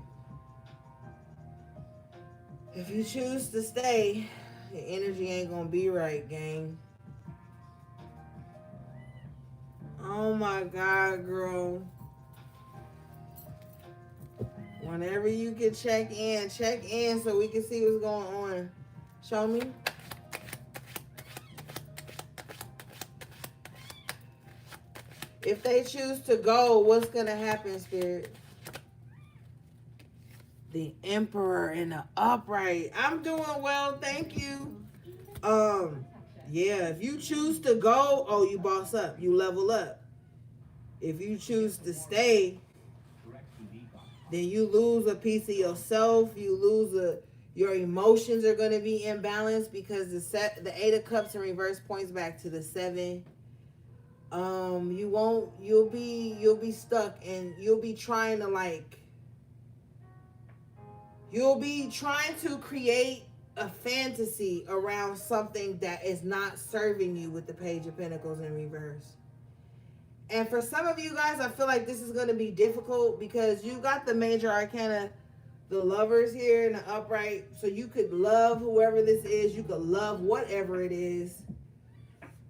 If you choose to stay, your energy ain't going to be right, gang. Oh my God, girl. Whenever you can check in so we can see what's going on. Show me. If they choose to go, what's going to happen, Spirit? The Emperor in the upright. I'm doing well, thank you. Yeah, if you choose to go, oh, you boss up. You level up. If you choose to stay, then you lose a piece of yourself. You lose your emotions are going to be imbalanced because the Eight of Cups in reverse points back to the 7. You'll be stuck and you'll be trying to create a fantasy around something that is not serving you with the Page of Pentacles in reverse. And for some of you guys, I feel like this is going to be difficult because you got the Major Arcana, the Lovers here in the upright. So you could love whoever this is. You could love whatever it is.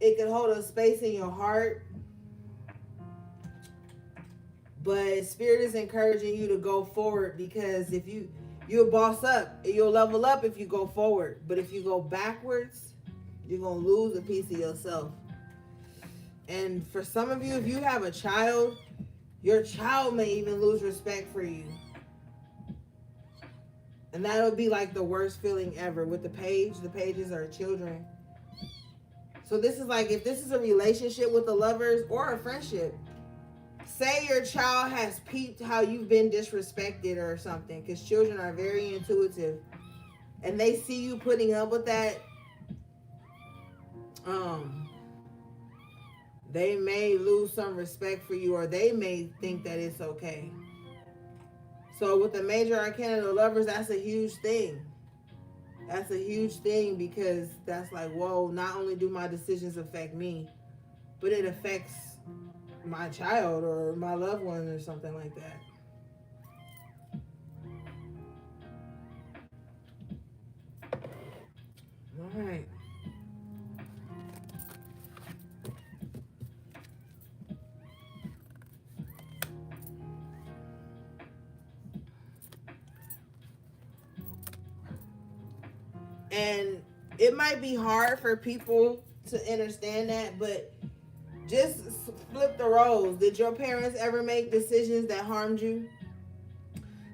It could hold a space in your heart. But Spirit is encouraging you to go forward because if you'll boss up, you'll level up if you go forward. But if you go backwards, you're going to lose a piece of yourself. And for some of you, if you have a child, your child may even lose respect for you. And that'll be like the worst feeling ever. With the pages are children. So this is like, if this is a relationship with the Lovers or a friendship, say your child has peeped how you've been disrespected or something, because children are very intuitive. And they see you putting up with that, they may lose some respect for you, or they may think that it's okay. So with the Major Arcana, the Lovers, that's a huge thing. That's a huge thing because that's like, whoa, not only do my decisions affect me, but it affects my child or my loved one or something like that. All right. And it might be hard for people to understand that, but just flip the roles. Did your parents ever make decisions that harmed you?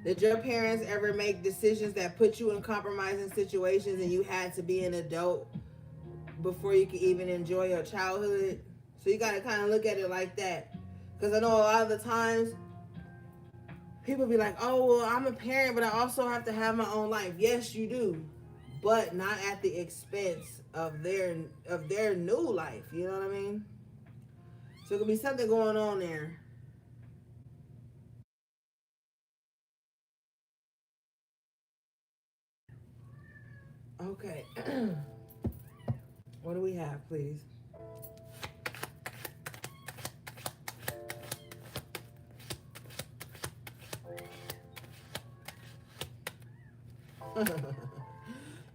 Did your parents ever make decisions that put you in compromising situations and you had to be an adult before you can even enjoy your childhood. So you got to kind of look at it like that. Because I know a lot of the times people be like, oh, well, I'm a parent, but I also have to have my own life. Yes, you do. But not at the expense of their new life. You know what I mean? So it could be something going on there. Okay. What do we have, please?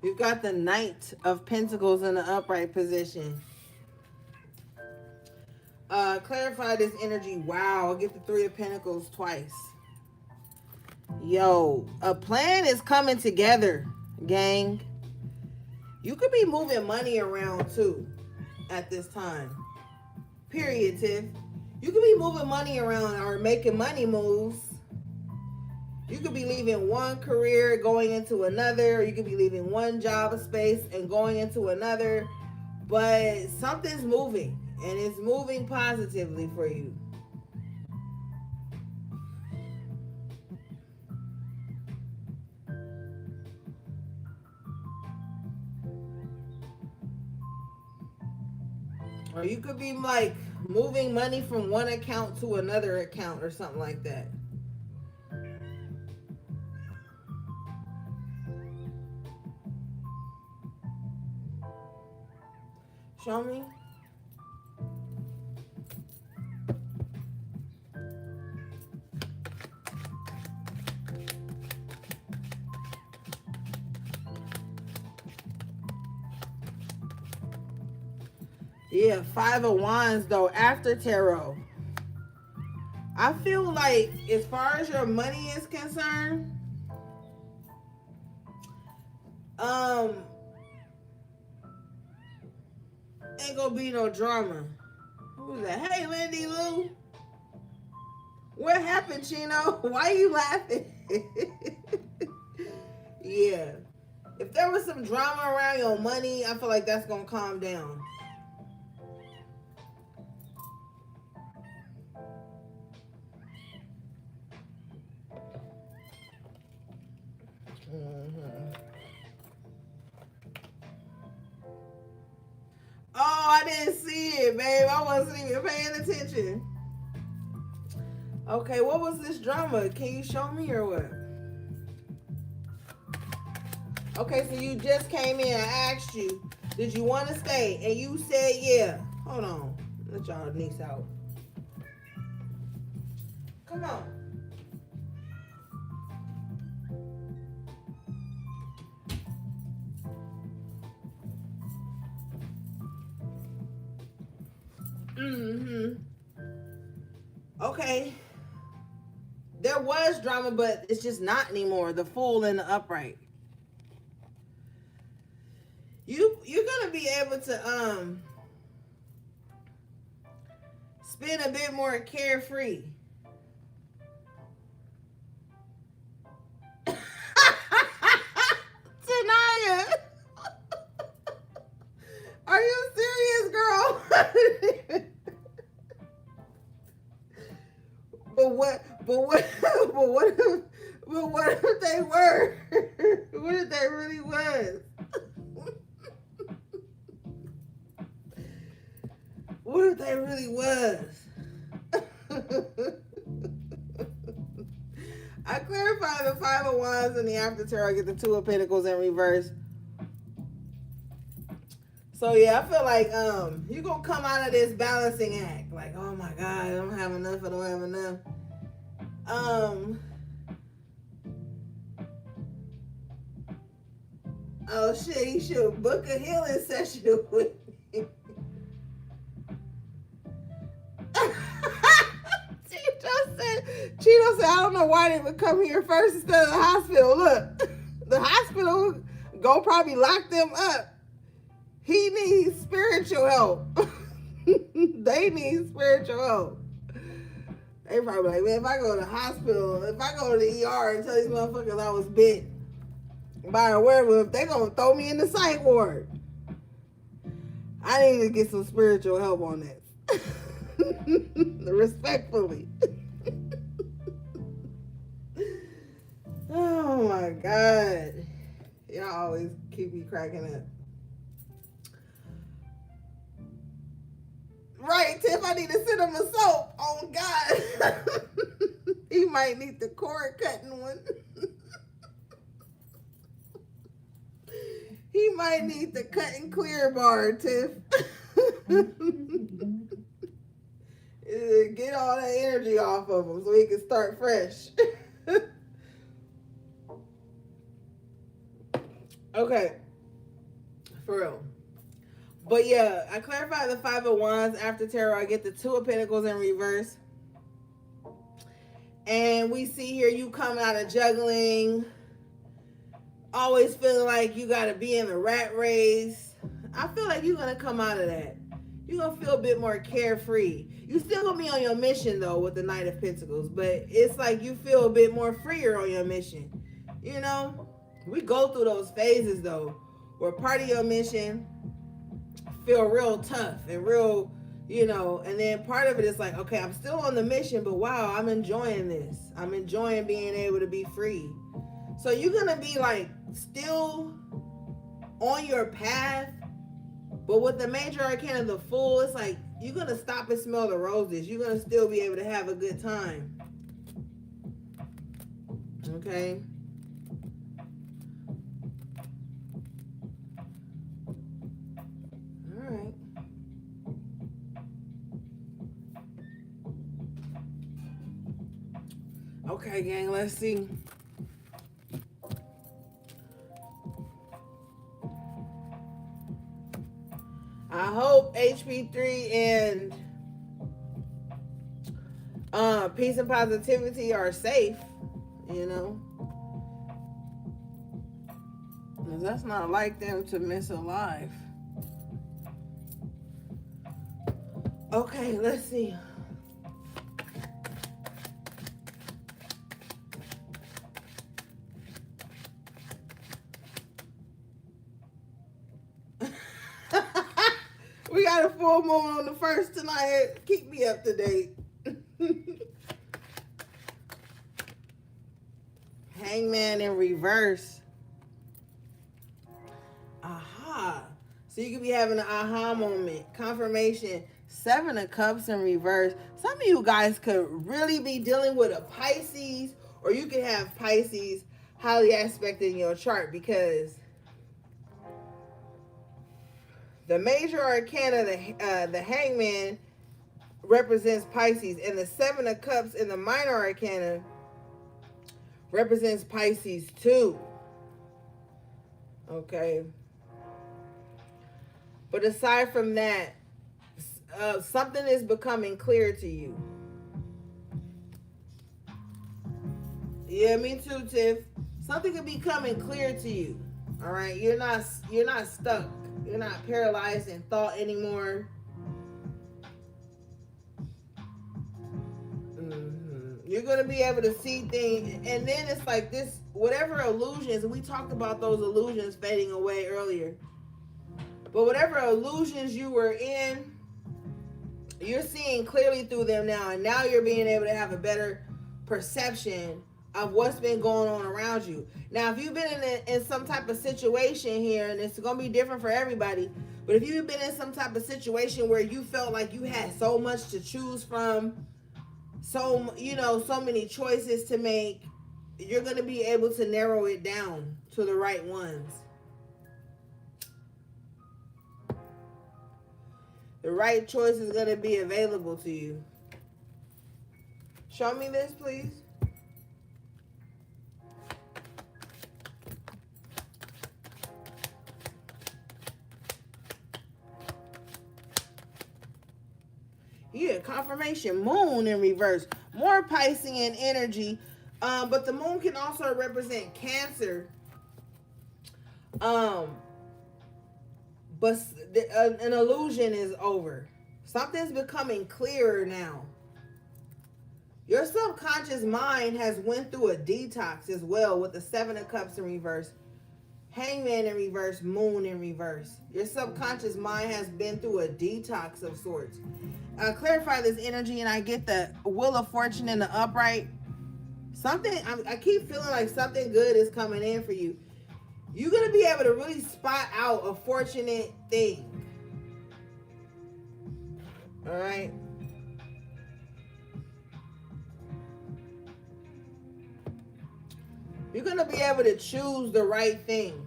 You've got the Knight of Pentacles in the upright position. Clarify this energy. Wow, I'll get the Three of Pentacles twice. Yo, a plan is coming together, gang. You could be moving money around too at this time. Period, Tiff. You could be moving money around or making money moves. You could be leaving one career, going into another, or you could be leaving one job space and going into another. But something's moving, and it's moving positively for you. Or you could be like moving money from one account to another account or something like that. Show me. Yeah, Five of Wands though, after tarot. I feel like as far as your money is concerned, ain't gonna be no drama. Who's that? Hey, Lindy Lou. What happened, Chino? Why are you laughing? Yeah. If there was some drama around your money, I feel like that's gonna calm down. Oh, I didn't see it, babe. I wasn't even paying attention. Okay, what was this drama? Can you show me or what? Okay, so you just came in. I asked you, did you want to stay? And you said yeah. Hold on. Let y'all niece out. Come on. Okay. There was drama, but it's just not anymore. The Fool and the Upright. You're gonna be able to spend a bit more carefree. Tanaya, are you serious, girl? But what if they were? What if they really was? What if they really was? I clarify the Five of Wands in the after tarot. I get the Two of Pentacles in reverse. So yeah, I feel like you're gonna come out of this balancing act. Like, oh my God, I don't have enough, I don't have enough. Oh shit, he should book a healing session with me. Cheeto said, I don't know why they would come here first instead of the hospital. Look, the hospital gonna probably lock them up. He needs spiritual help. They need spiritual help. They probably like, man, if I go to the hospital, if I go to the ER and tell these motherfuckers I was bit by a werewolf, they gonna throw me in the psych ward. I need to get some spiritual help on this. Respectfully. Oh my God. Y'all always keep me cracking up. Right, Tiff, I need to send him a soap. Oh God. He might need the cord cutting one. He might need the cut and clear bar, Tiff. Get all that energy off of him so he can start fresh. Okay. For real. But yeah, I clarified the Five of Wands after tarot. I get the Two of Pentacles in reverse. And we see here you come out of juggling, always feeling like you got to be in the rat race. I feel like you're going to come out of that. You're going to feel a bit more carefree. You still going to be on your mission, though, with the Knight of Pentacles. But it's like you feel a bit more freer on your mission. You know? We go through those phases, though, where part of your mission feel real tough and real, you know, and then part of it is like, okay, I'm still on the mission, but wow, I'm enjoying this. I'm enjoying being able to be free. So you're going to be like still on your path, but with the major arcana, the Fool, it's like you're going to stop and smell the roses. You're going to still be able to have a good time. Okay. All right. Okay, gang, let's see. I hope HP3 and Peace and Positivity are safe, you know. Because that's not like them to miss a life. Okay, let's see. We got a full moon on the first tonight. Keep me up to date. Hangman in reverse. Aha. So you could be having an aha moment. Confirmation. Seven of Cups in reverse. Some of you guys could really be dealing with a Pisces, or you could have Pisces highly aspected in your chart, because the major arcana, the Hangman, represents Pisces, and the Seven of Cups in the minor arcana represents Pisces too. Okay. But aside from that, something is becoming clear to you. Yeah, me too, Tiff. Something could be coming clear to you. All right, you're not stuck. You're not paralyzed in thought anymore. You're going to be able to see things. And then it's like this, whatever illusions, we talked about those illusions fading away earlier. But whatever illusions you were in, you're seeing clearly through them now. And now you're being able to have a better perception of what's been going on around you. Now, if you've been in some type of situation here, and it's going to be different for everybody, but if you've been in some type of situation where you felt like you had so much to choose from, so many choices to make, you're going to be able to narrow it down to the right ones. The right choice is going to be available to you. Show me this, please. Yeah, confirmation. Moon in reverse. More Piscean energy. But the moon can also represent Cancer. But an illusion is over. Something's becoming clearer now. Your subconscious mind has went through a detox as well with the Seven of Cups in reverse. Hangman in reverse, Moon in reverse. Your subconscious mind has been through a detox of sorts. Clarify this energy, and I get the Wheel of Fortune in the upright. Something, I keep feeling like something good is coming in for you. You're going to be able to really spot out a fortunate thing. All right. You're going to be able to choose the right thing.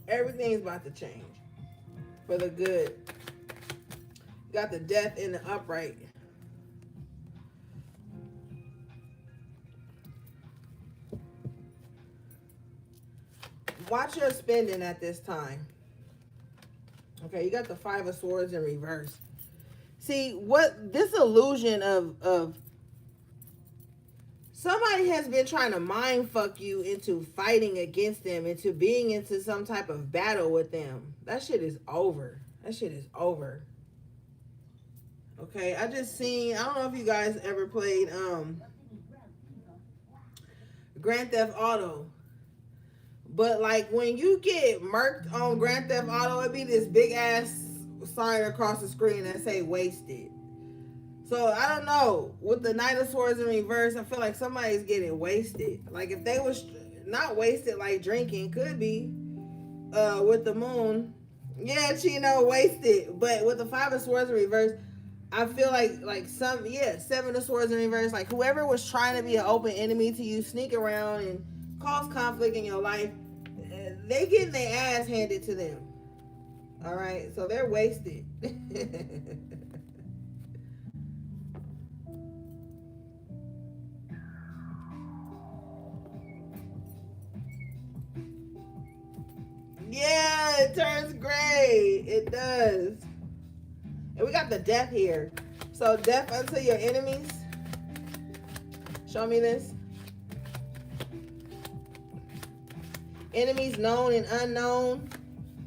Everything's about to change for the good. You got the Death in the upright. Watch your spending at this time. Okay, you got the Five of Swords in reverse. See, what this illusion of somebody has been trying to mind fuck you into fighting against them, into being into some type of battle with them. That shit is over. That shit is over. Okay, I just seen, I don't know if you guys ever played Grand Theft Auto. But like when you get murked on Grand Theft Auto, it be this big ass sign across the screen that say wasted. So I don't know. With the Knight of Swords in reverse, I feel like somebody's getting wasted. Like if they was not wasted like drinking, could be. With the Moon. Yeah, Chino, wasted. But with the Five of Swords in reverse, I feel like Seven of Swords in reverse. Like whoever was trying to be an open enemy to you, sneak around and cause conflict in your life, they getting their ass handed to them. All right, so they're wasted. Yeah, it turns gray. It does. And we got the Death here. So death unto your enemies. Show me this. Enemies known and unknown,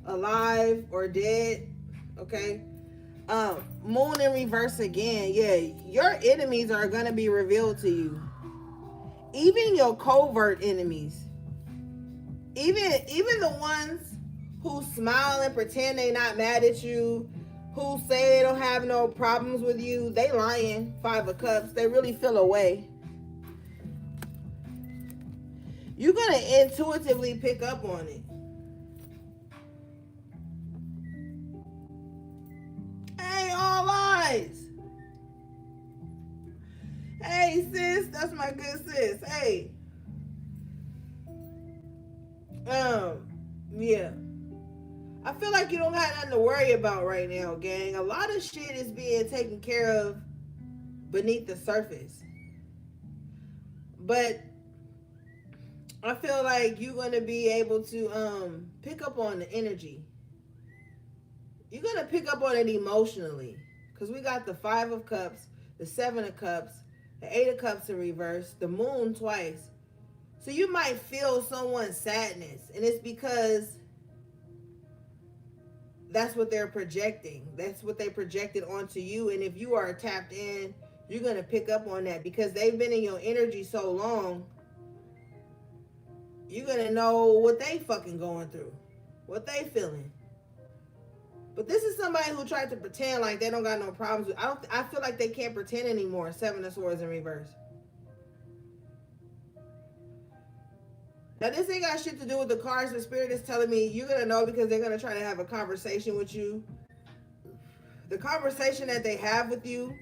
alive or dead. Okay. Moon in reverse again. Yeah, your enemies are gonna be revealed to you. Even your covert enemies. Even the ones who smile and pretend they not mad at you, who say they don't have no problems with you, they lying. Five of Cups. They really feel away. You're going to intuitively pick up on it. Hey, all eyes. Hey, sis. That's my good sis. Hey. Yeah. I feel like you don't got nothing to worry about right now, gang. A lot of shit is being taken care of beneath the surface. But I feel like you're going to be able to pick up on the energy. You're going to pick up on it emotionally. Because we got the Five of Cups, the Seven of Cups, the Eight of Cups in reverse, the Moon twice. So you might feel someone's sadness. And it's because that's what they're projecting. That's what they projected onto you. And if you are tapped in, you're going to pick up on that. Because they've been in your energy so long. You're going to know what they fucking going through. What they feeling. But this is somebody who tried to pretend like they don't got no problems. I feel like they can't pretend anymore. Seven of Swords in reverse. Now, this ain't got shit to do with the cards. The Spirit is telling me you're going to know because they're going to try to have a conversation with you. The conversation that they have with you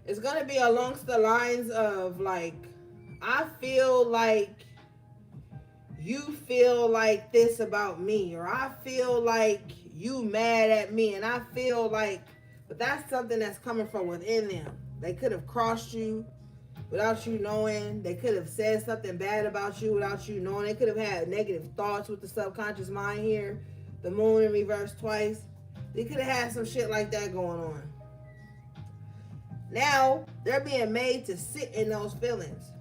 is going to be alongst the lines of like, I feel like you feel like this about me, or I feel like you mad at me, and I feel like, but that's something that's coming from within them. They could have crossed you without you knowing. They could have said something bad about you without you knowing. They could have had negative thoughts with the subconscious mind here. The Moon in reverse twice. They could have had some shit like that going on. Now, they're being made to sit in those feelings.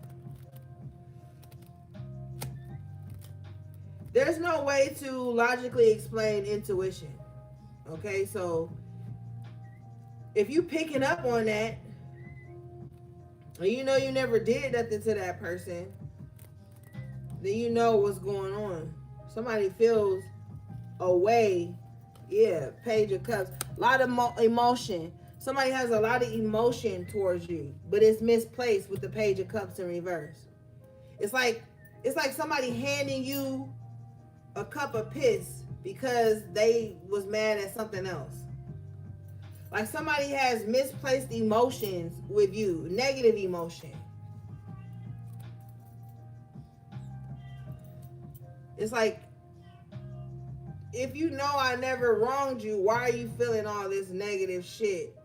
There's no way to logically explain intuition. Okay, so If you picking up on that, and you know you never did nothing to that person, then you know what's going on. Somebody feels a way. Yeah, Page of Cups. A lot of emotion. Somebody has a lot of emotion towards you, but it's misplaced with the Page of Cups in reverse. It's like somebody handing you a cup of piss because they was mad at something else. Like somebody has misplaced emotions with you, negative emotion. It's like, if you know I never wronged you, why are you feeling all this negative shit?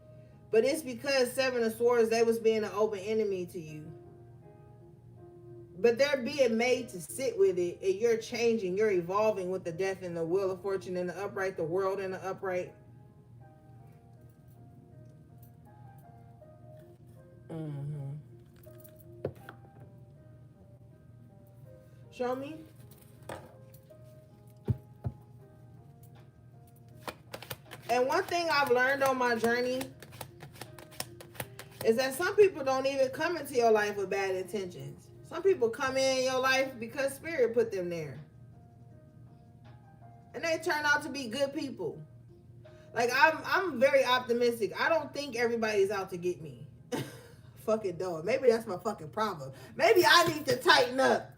But it's because Seven of Swords, they was being an open enemy to you. But they're being made to sit with it, and you're changing, you're evolving with the Death and the Wheel of Fortune in the upright, the World in the upright. Show me. And one thing I've learned on my journey is that some people don't even come into your life with bad intentions. Some people come in your life because Spirit put them there. And they turn out to be good people. Like, I'm very optimistic. I don't think everybody's out to get me. Fucking dog. Maybe that's my fucking problem. Maybe I need to tighten up.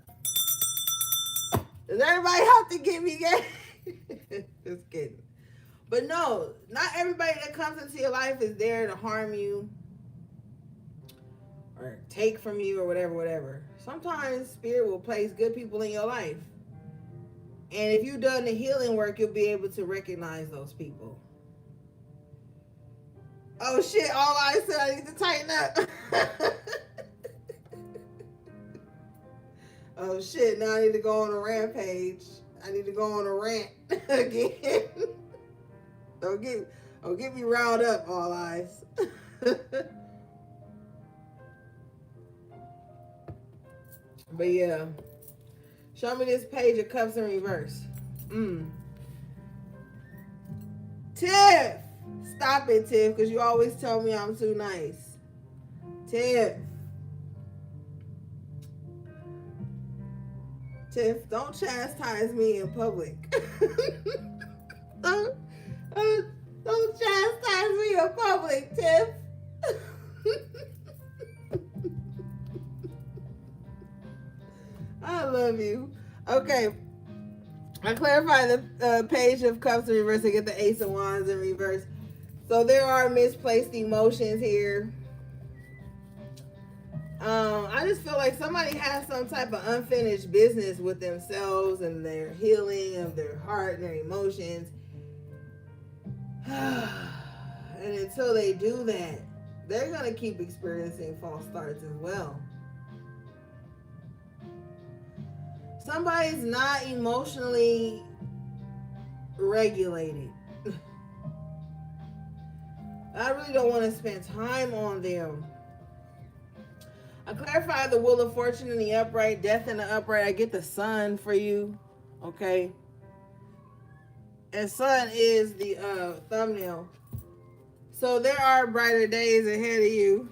Does everybody have to get me gay? Just kidding. But no, not everybody that comes into your life is there to harm you or take from you or whatever. Sometimes Spirit will place good people in your life. And if you've done the healing work, you'll be able to recognize those people. Oh shit, all I said, I need to tighten up. Oh shit, now I need to go on a rampage. I need to go on a rant again. Don't get me riled up, All Eyes. But yeah. Show me this Page of Cups in reverse. Tiff! Stop it, Tiff, because you always tell me I'm too nice. Tiff, don't chastise me in public. Don't chastise me in public, Tiff. I love you. Okay. I clarify the Page of Cups in reverse. I get the Ace of Wands in reverse. So there are misplaced emotions here. I just feel like somebody has some type of unfinished business with themselves and their healing of their heart and their emotions. And until they do that, they're going to keep experiencing false starts as well. Somebody's not emotionally regulated. I really don't want to spend time on them. I clarify the Wheel of Fortune in the upright, Death in the upright. I get the Sun for you, okay? And Sun is the thumbnail. So there are brighter days ahead of you.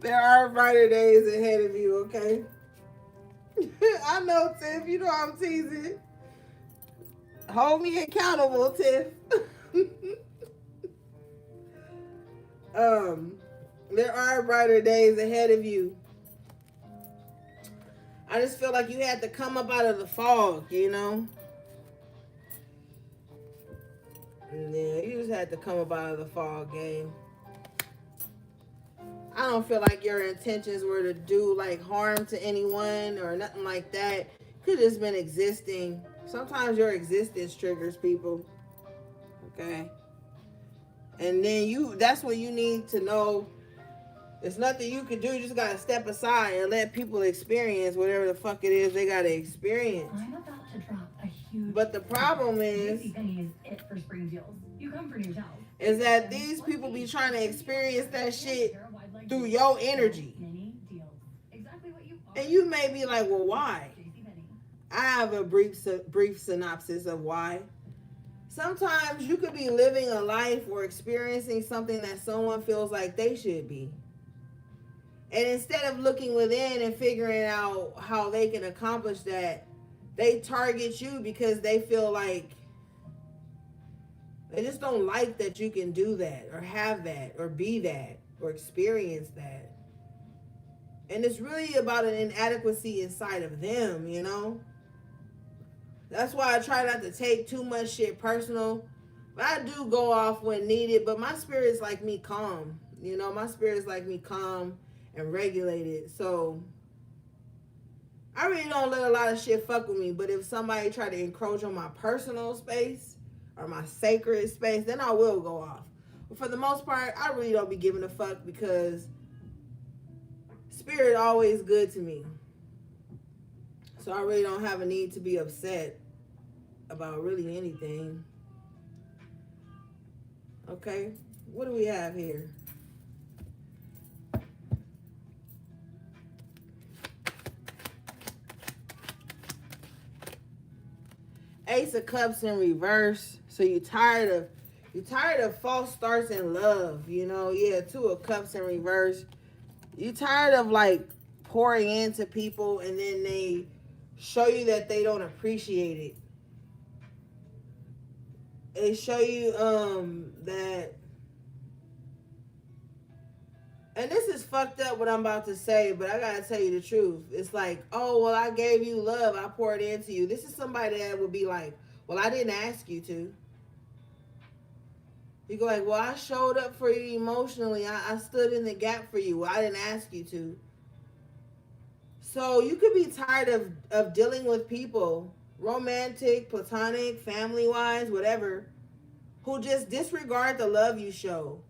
There are brighter days ahead of you, okay? I know, Tiff. You know I'm teasing. Hold me accountable, Tiff. There are brighter days ahead of you. I just feel like you had to come up out of the fog, you know? Yeah, you just had to come up out of the fog, game. I don't feel like your intentions were to do like harm to anyone or nothing like that. Could have just been existing. Sometimes your existence triggers people. Okay. And then that's when you need to know there's nothing you can do. You just gotta step aside and let people experience whatever the fuck it is they gotta experience. I'm about to drop a huge. But the problem is it for spring deals. You come for yourself. Is that these people be trying to experience that shit through your energy. And you may be like, well, why? I have a brief synopsis of why. sometimes you could be living a life or experiencing something that someone feels like they should be. And instead of looking within and figuring out how they can accomplish that, they target you because they feel like they just don't like that you can do that or have that or be that or experience that. And it's really about an inadequacy inside of them, you know? That's why I try not to take too much shit personal. But I do go off when needed. But my spirit's like me calm. You know, my spirit's like me calm and regulated. So I really don't let a lot of shit fuck with me. But if somebody try to encroach on my personal space or my sacred space, then I will go off. But for the most part, I really don't be giving a fuck because spirit always good to me. So I really don't have a need to be upset about really anything. Okay, what do we have here? Ace of Cups in reverse. So you're tired of false starts in love, you know? Yeah, Two of Cups in reverse. You tired of like pouring into people and then they show you that they don't appreciate it. They show you that, and this is fucked up what I'm about to say, but I gotta tell you the truth. It's like, oh, well, I gave you love, I poured into you. This is somebody that would be like, well, I didn't ask you to. You go like, well, I showed up for you emotionally. I stood in the gap for you. Well, I didn't ask you to. So you could be tired of dealing with people, romantic, platonic, family-wise, whatever, who just disregard the love you show.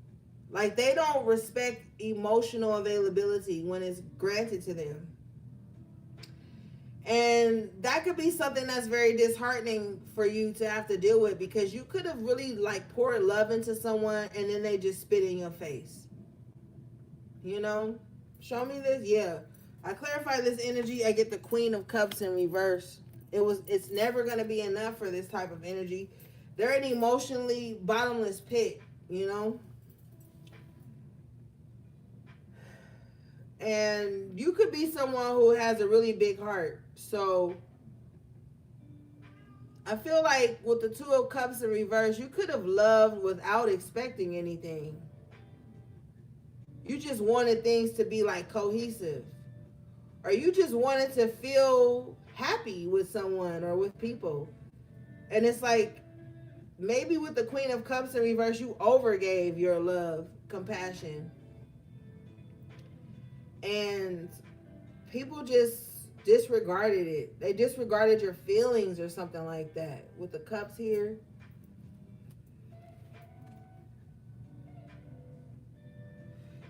Like they don't respect emotional availability when it's granted to them. And that could be something that's very disheartening for you to have to deal with because you could have really like poured love into someone and then they just spit in your face. You know? Show me this? Yeah. I clarify this energy. I get the Queen of Cups in reverse. It's never going to be enough for this type of energy. They're an emotionally bottomless pit, you know? And you could be someone who has a really big heart. So I feel like with the Two of Cups in reverse, you could have loved without expecting anything. You just wanted things to be like cohesive. Or you just wanted to feel happy with someone or with people. And it's like, maybe with the Queen of Cups in reverse, you overgave your love, compassion. And people just disregarded it. They disregarded your feelings or something like that. With the cups here.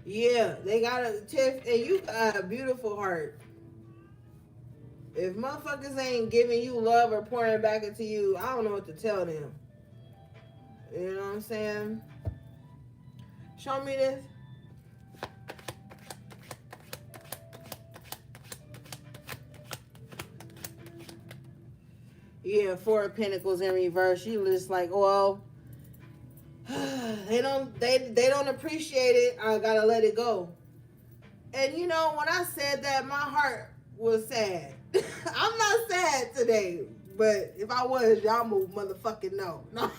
Yeah, they got a Tiff, and you got a beautiful heart. If motherfuckers ain't giving you love or pouring back into you, I don't know what to tell them. You know what I'm saying? Show me this. Yeah, Four of Pentacles in reverse. You just like, well, they don't appreciate it. I gotta let it go. And you know, when I said that, my heart was sad. I'm not sad today, but if I was, y'all will motherfucking know. No.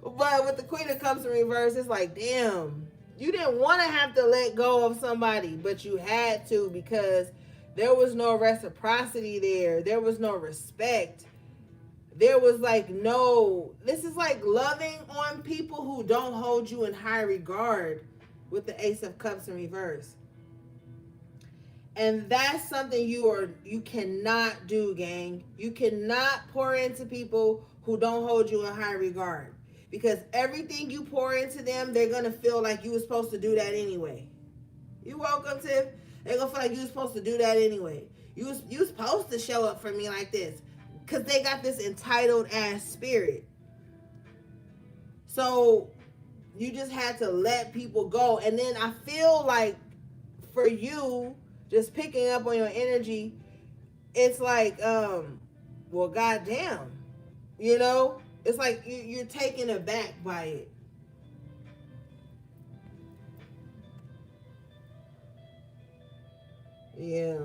But with the Queen of Cups in reverse, it's like, damn, you didn't want to have to let go of somebody, but you had to because there was no reciprocity there. There was no respect. There was like no, this is like loving on people who don't hold you in high regard with the Ace of Cups in reverse. And that's something you cannot do, gang. You cannot pour into people who don't hold you in high regard. Because everything you pour into them, they're going to feel like you were supposed to do that anyway. You welcome, Tiff. They're going to feel like you were supposed to do that anyway. You was supposed to show up for me like this. Because they got this entitled ass spirit. So you just had to let people go. And then I feel like for you, just picking up on your energy, it's like, well, goddamn, you know? It's like you're taken aback by it. Yeah.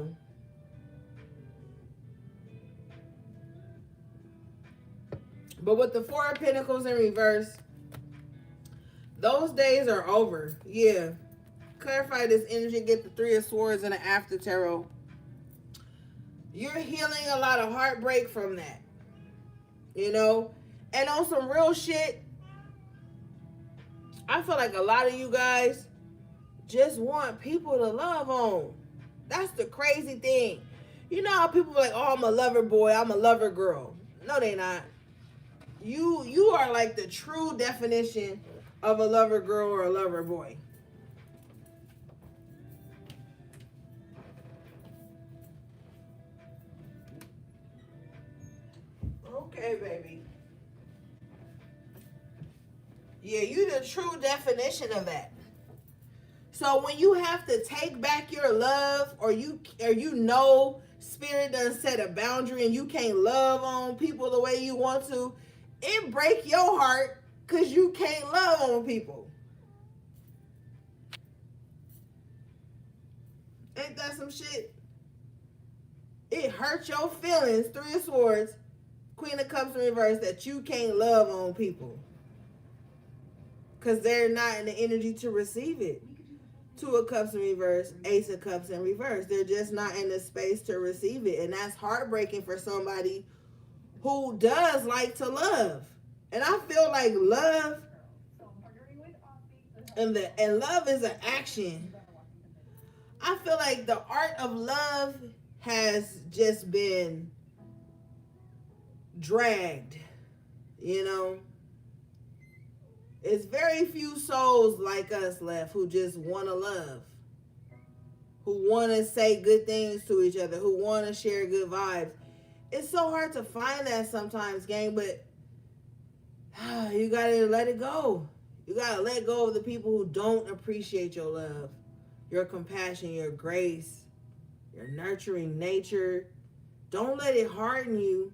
But with the Four of Pentacles in reverse, those days are over. Yeah. Clarify this energy, get the Three of Swords and the After Tarot. You're healing a lot of heartbreak from that. You know? And on some real shit, I feel like a lot of you guys just want people to love on. That's the crazy thing. You know how people are like, oh, I'm a lover boy, I'm a lover girl. No, they not. You are like the true definition of a lover girl or a lover boy. Okay, baby. Yeah, you the true definition of that. So when you have to take back your love, or you know spirit done set a boundary and you can't love on people the way you want to, it break your heart because you can't love on people. Ain't that some shit? It hurt your feelings, Three of Swords, Queen of Cups in reverse, that you can't love on people because they're not in the energy to receive it. Two of Cups in reverse, Ace of Cups in reverse. They're just not in the space to receive it. And that's heartbreaking for somebody who does like to love. And I feel like love and love is an action. I feel like the art of love has just been dragged, you know. It's very few souls like us left who just want to love, who want to say good things to each other, who want to share good vibes. It's so hard to find that sometimes, gang, but you got to let it go. You got to let go of the people who don't appreciate your love, your compassion, your grace, your nurturing nature. Don't let it harden you.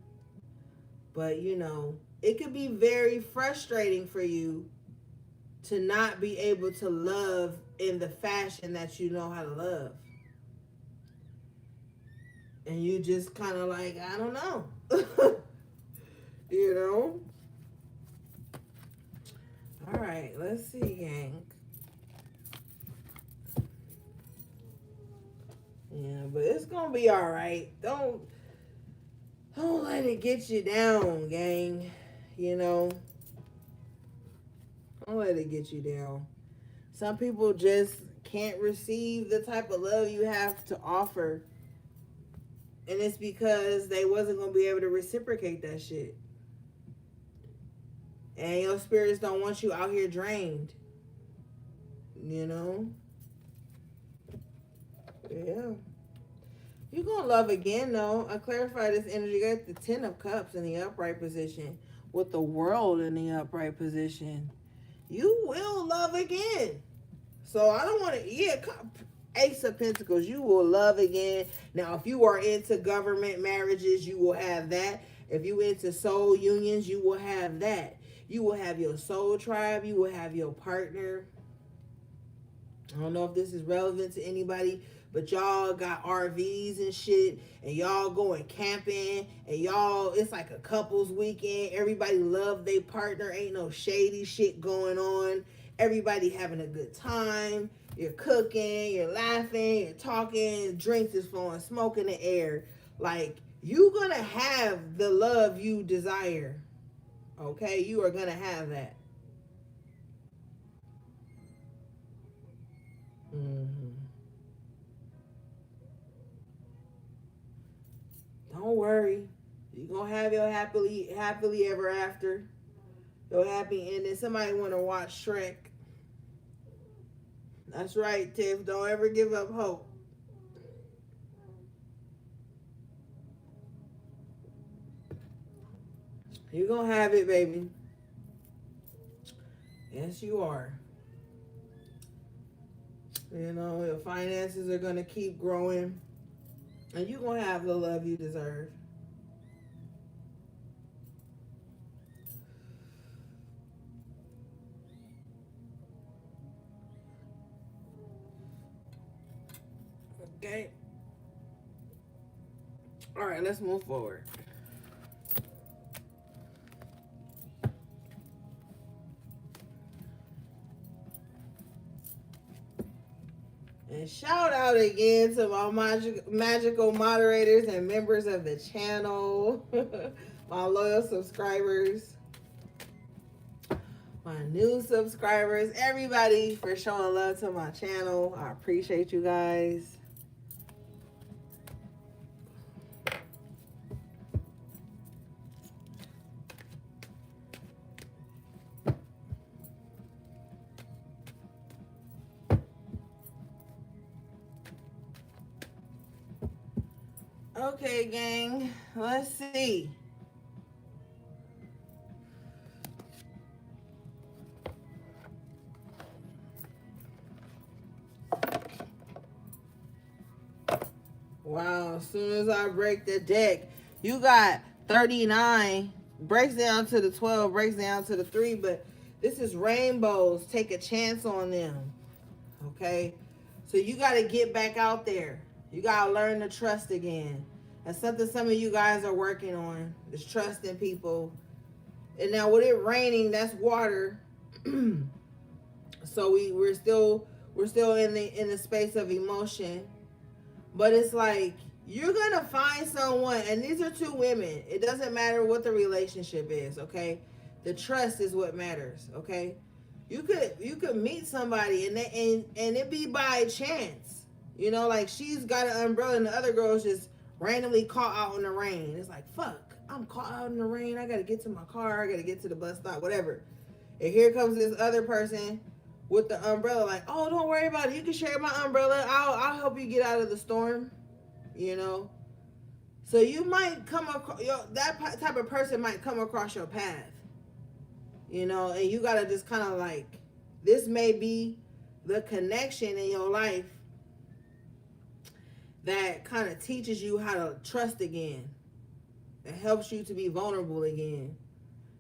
But, you know, it could be very frustrating for you to not be able to love in the fashion that you know how to love. And you just kind of like, I don't know. You know? All right, let's see, gang. Yeah, but it's going to be all right. Don't let it get you down, gang. You know? Don't let it get you down. Some people just can't receive the type of love you have to offer. And it's because they wasn't going to be able to reciprocate that shit. And your spirits don't want you out here drained. You know? Yeah. You're going to love again, though. I clarify this energy. You got the Ten of Cups in the upright position with the World in the upright position. You will love again. So I don't want to, Ace of Pentacles, you will love again. Now, if you are into government marriages, you will have that. If you into soul unions, you will have that. You will have your soul tribe. You will have your partner. I don't know if this is relevant to anybody, but y'all got RVs and shit, and y'all going camping, and y'all, it's like a couples weekend. Everybody love their partner. Ain't no shady shit going on. Everybody having a good time. You're cooking, you're laughing, you're talking, drinks is flowing, smoke in the air. Like, you're gonna have the love you desire. Okay? You are gonna have that. Mm-hmm. Don't worry. You're going to have your happily ever after. Your happy ending. Somebody want to watch Shrek. That's right, Tiff. Don't ever give up hope. You're going to have it, baby. Yes, you are. You know, your finances are going to keep growing. And you're going to have the love you deserve. Okay. All right, let's move forward. And shout out again to my magical moderators and members of the channel, my loyal subscribers, my new subscribers, everybody for showing love to my channel. I appreciate you guys. Okay, gang, let's see. Wow, as soon as I break the deck, you got 39, breaks down to the 12, breaks down to the 3, but this is rainbows. Take a chance on them, okay? So you got to get back out there. You got to learn to trust again. That's something some of you guys are working on, is trusting people. And now with it raining, that's water. So we're still in the space of emotion. But it's like, you're going to find someone, and these are two women. It doesn't matter what the relationship is, okay? The trust is what matters, okay? You could meet somebody and it be by chance. You know, like she's got an umbrella and the other girl's just randomly caught out in the rain. It's like, fuck, I'm caught out in the rain. I got to get to my car. I got to get to the bus stop, whatever. And here comes this other person with the umbrella, like, oh, don't worry about it. You can share my umbrella. I'll help you get out of the storm, you know? So you might come across, that type of person might come across your path, you know? And you got to just kind of like, this may be the connection in your life that kind of teaches you how to trust again. That helps you to be vulnerable again.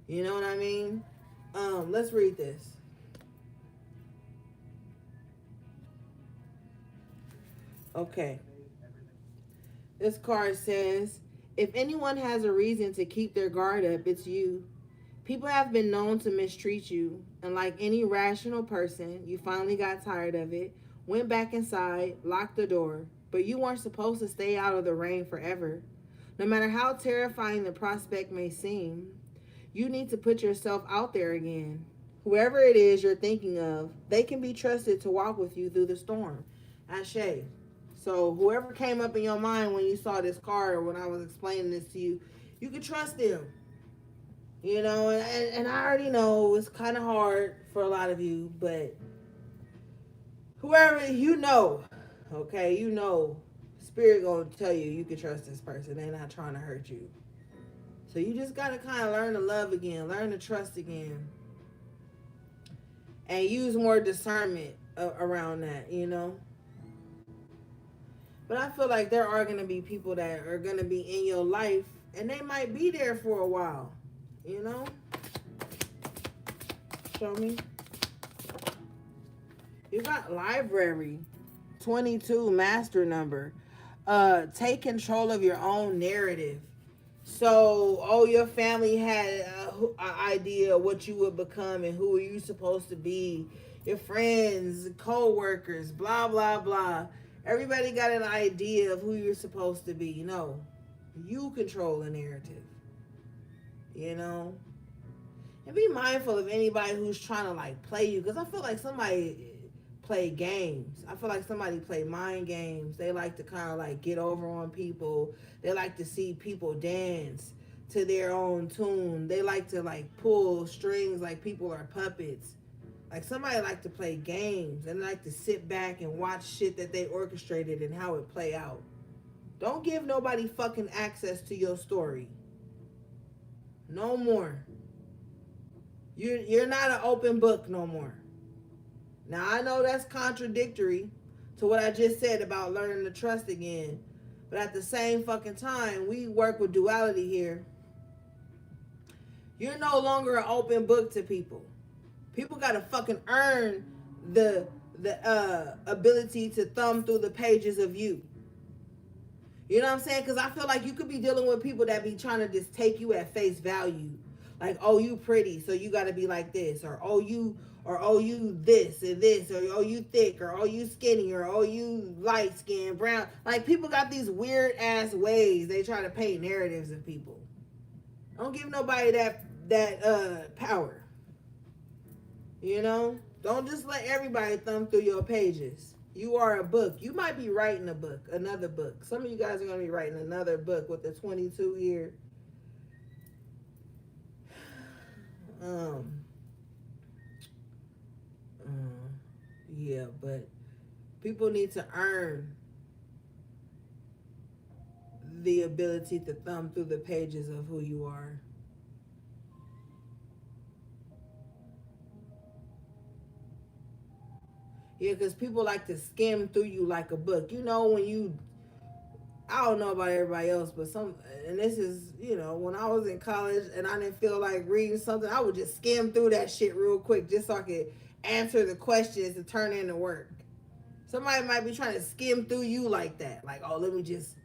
You know what I mean? Let's read this. Okay. This card says, if anyone has a reason to keep their guard up, it's you. People have been known to mistreat you, and like any rational person, you finally got tired of it, went back inside, locked the door, but you weren't supposed to stay out of the rain forever. No matter how terrifying the prospect may seem, you need to put yourself out there again. Whoever it is you're thinking of, they can be trusted to walk with you through the storm. Ashe. So whoever came up in your mind when you saw this card or when I was explaining this to you, you can trust them. You know, and I already know it's kind of hard for a lot of you, but whoever, you know, okay, you know, Spirit gonna tell you can trust this person. They're not trying to hurt you. So you just got to kind of learn to love again, learn to trust again, and use more discernment around that, you know. But I feel like there are going to be people that are going to be in your life, and they might be there for a while, you know. Show me. You got library, 22, master number. Take control of your own narrative. So, your family had an idea of what you would become and who are you supposed to be. Your friends, co-workers, blah, blah, blah. Everybody got an idea of who you're supposed to be. No, you control the narrative, you know? And be mindful of anybody who's trying to, like, play you. Because I feel like somebody play games. I feel like somebody play mind games. They like to kind of, like, get over on people. They like to see people dance to their own tune. They like to, like, pull strings like people are puppets. Like, somebody like to play games and like to sit back and watch shit that they orchestrated and how it play out. Don't give nobody fucking access to your story. No more. You're not an open book no more. Now, I know that's contradictory to what I just said about learning to trust again. But at the same fucking time, we work with duality here. You're no longer an open book to people. People got to fucking earn the ability to thumb through the pages of you. You know what I'm saying? Because I feel like you could be dealing with people that be trying to just take you at face value. Like, oh, you pretty, so you got to be like this. Or oh, you this and this. Or oh, you thick. Or oh, you skinny. Or oh, you light skin, brown. Like, people got these weird ass ways they try to paint narratives of people. Don't give nobody that power. You know? Don't just let everybody thumb through your pages. You are a book. You might be writing a book, another book. Some of you guys are going to be writing another book with a 22-year. Yeah, but people need to earn the ability to thumb through the pages of who you are. Yeah, because people like to skim through you like a book. You know, when you, I don't know about everybody else, but and this is, you know, when I was in college and I didn't feel like reading something, I would just skim through that shit real quick just so I could answer the questions to turn into work. Somebody might be trying to skim through you like that. Like, oh, let me just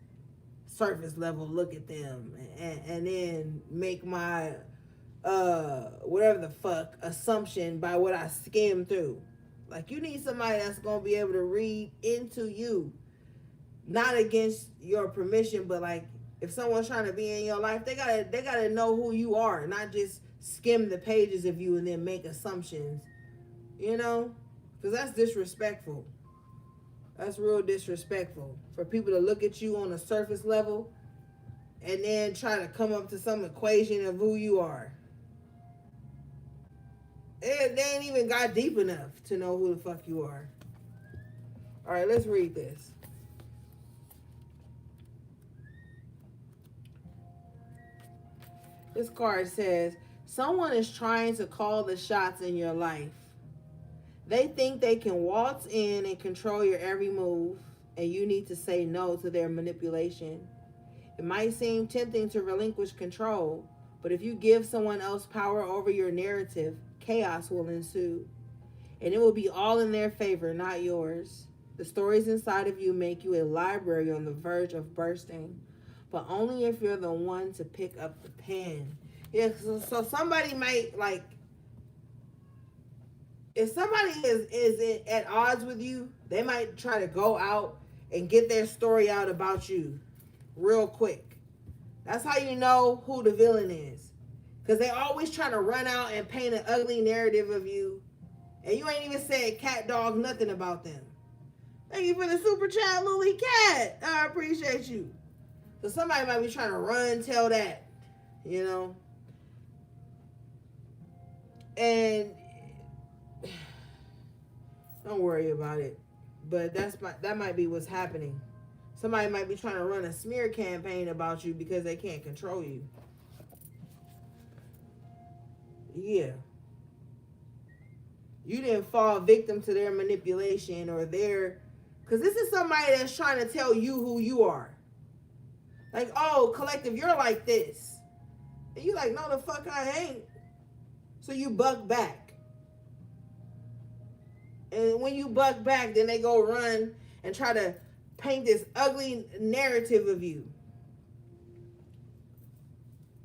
surface level look at them and then make my, whatever the fuck, assumption by what I skim through. Like, you need somebody that's going to be able to read into you. Not against your permission, but like, if someone's trying to be in your life, they gotta know who you are, not just skim the pages of you and then make assumptions. You know? Because that's disrespectful. That's real disrespectful. For people to look at you on a surface level and then try to come up to some equation of who you are. They ain't even got deep enough to know who the fuck you are. All right, let's read this. This card says, someone is trying to call the shots in your life. They think they can waltz in and control your every move, and you need to say no to their manipulation. It might seem tempting to relinquish control, but if you give someone else power over your narrative, chaos will ensue. And it will be all in their favor, not yours. The stories inside of you make you a library on the verge of bursting, but only if you're the one to pick up the pen. Yeah, so somebody might, like, if somebody is at odds with you, they might try to go out and get their story out about you real quick. That's how you know who the villain is. Because they always try to run out and paint an ugly narrative of you, and you ain't even said cat, dog, nothing about them. Thank you for the super chat, Lily Cat. I appreciate you. So somebody might be trying to run, tell that, you know. And don't worry about it. But that might be what's happening. Somebody might be trying to run a smear campaign about you because they can't control you. Yeah. You didn't fall victim to their manipulation or their... Because this is somebody that's trying to tell you who you are. Like, oh, collective, you're like this. And you like, no, the fuck I ain't. So you buck back. And when you buck back, then they go run and try to paint this ugly narrative of you.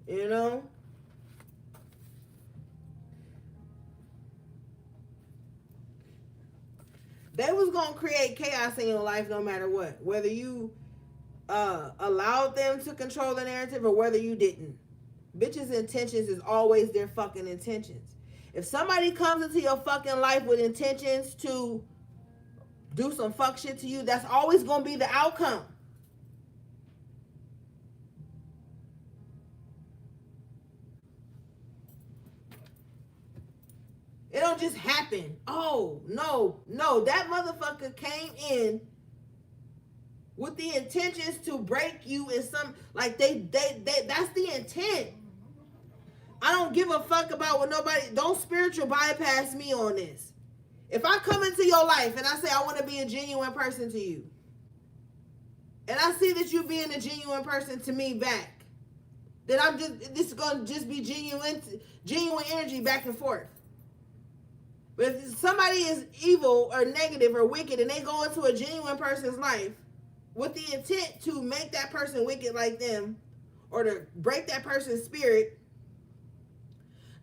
You know? They was going to create chaos in your life no matter what. Whether you allowed them to control the narrative or whether you didn't. Bitches' intentions is always their fucking intentions. If somebody comes into your fucking life with intentions to do some fuck shit to you, that's always going to be the outcome. It don't just happen. Oh, no. That motherfucker came in with the intentions to break you in some, like they that's the intent. I don't give a fuck about what nobody, don't spiritual bypass me on this. If I come into your life and I say I want to be a genuine person to you, and I see that you being a genuine person to me back, then this is going to just be genuine energy back and forth. But if somebody is evil or negative or wicked and they go into a genuine person's life, with the intent to make that person wicked like them or to break that person's spirit,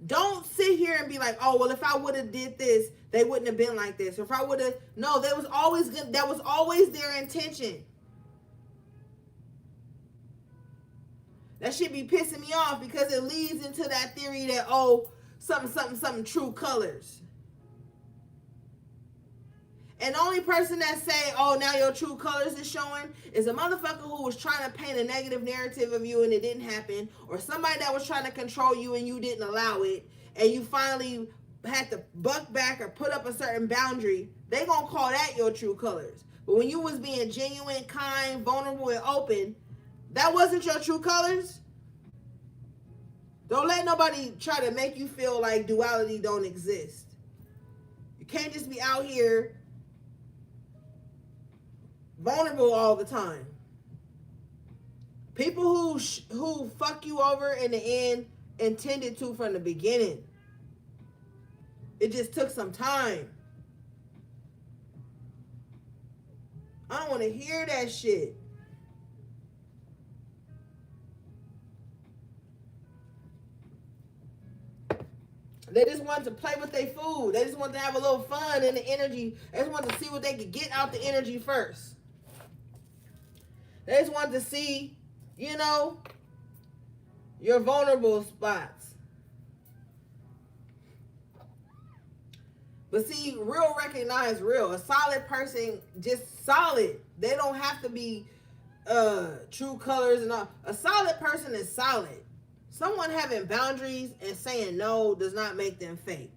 don't sit here and be like, oh, well, if I would have did this, they wouldn't have been like this. Or if I would have, no, that was always good. That was always their intention. That should be pissing me off because it leads into that theory that, oh, something, true colors. And the only person that say, oh, now your true colors is showing is a motherfucker who was trying to paint a negative narrative of you and it didn't happen. Or somebody that was trying to control you and you didn't allow it. And you finally had to buck back or put up a certain boundary. They gonna call that your true colors. But when you was being genuine, kind, vulnerable, and open, that wasn't your true colors. Don't let nobody try to make you feel like duality don't exist. You can't just be out here vulnerable all the time. People who fuck you over in the end intended to from the beginning. It just took some time. I don't want to hear that shit. They just wanted to play with their food. They just wanted to have a little fun in the energy. They just wanted to see what they could get out the energy first. They just wanted to see, you know, your vulnerable spots. But see, real recognize real. A solid person, just solid. They don't have to be true colors and all. A solid person is solid. Someone having boundaries and saying no does not make them fake.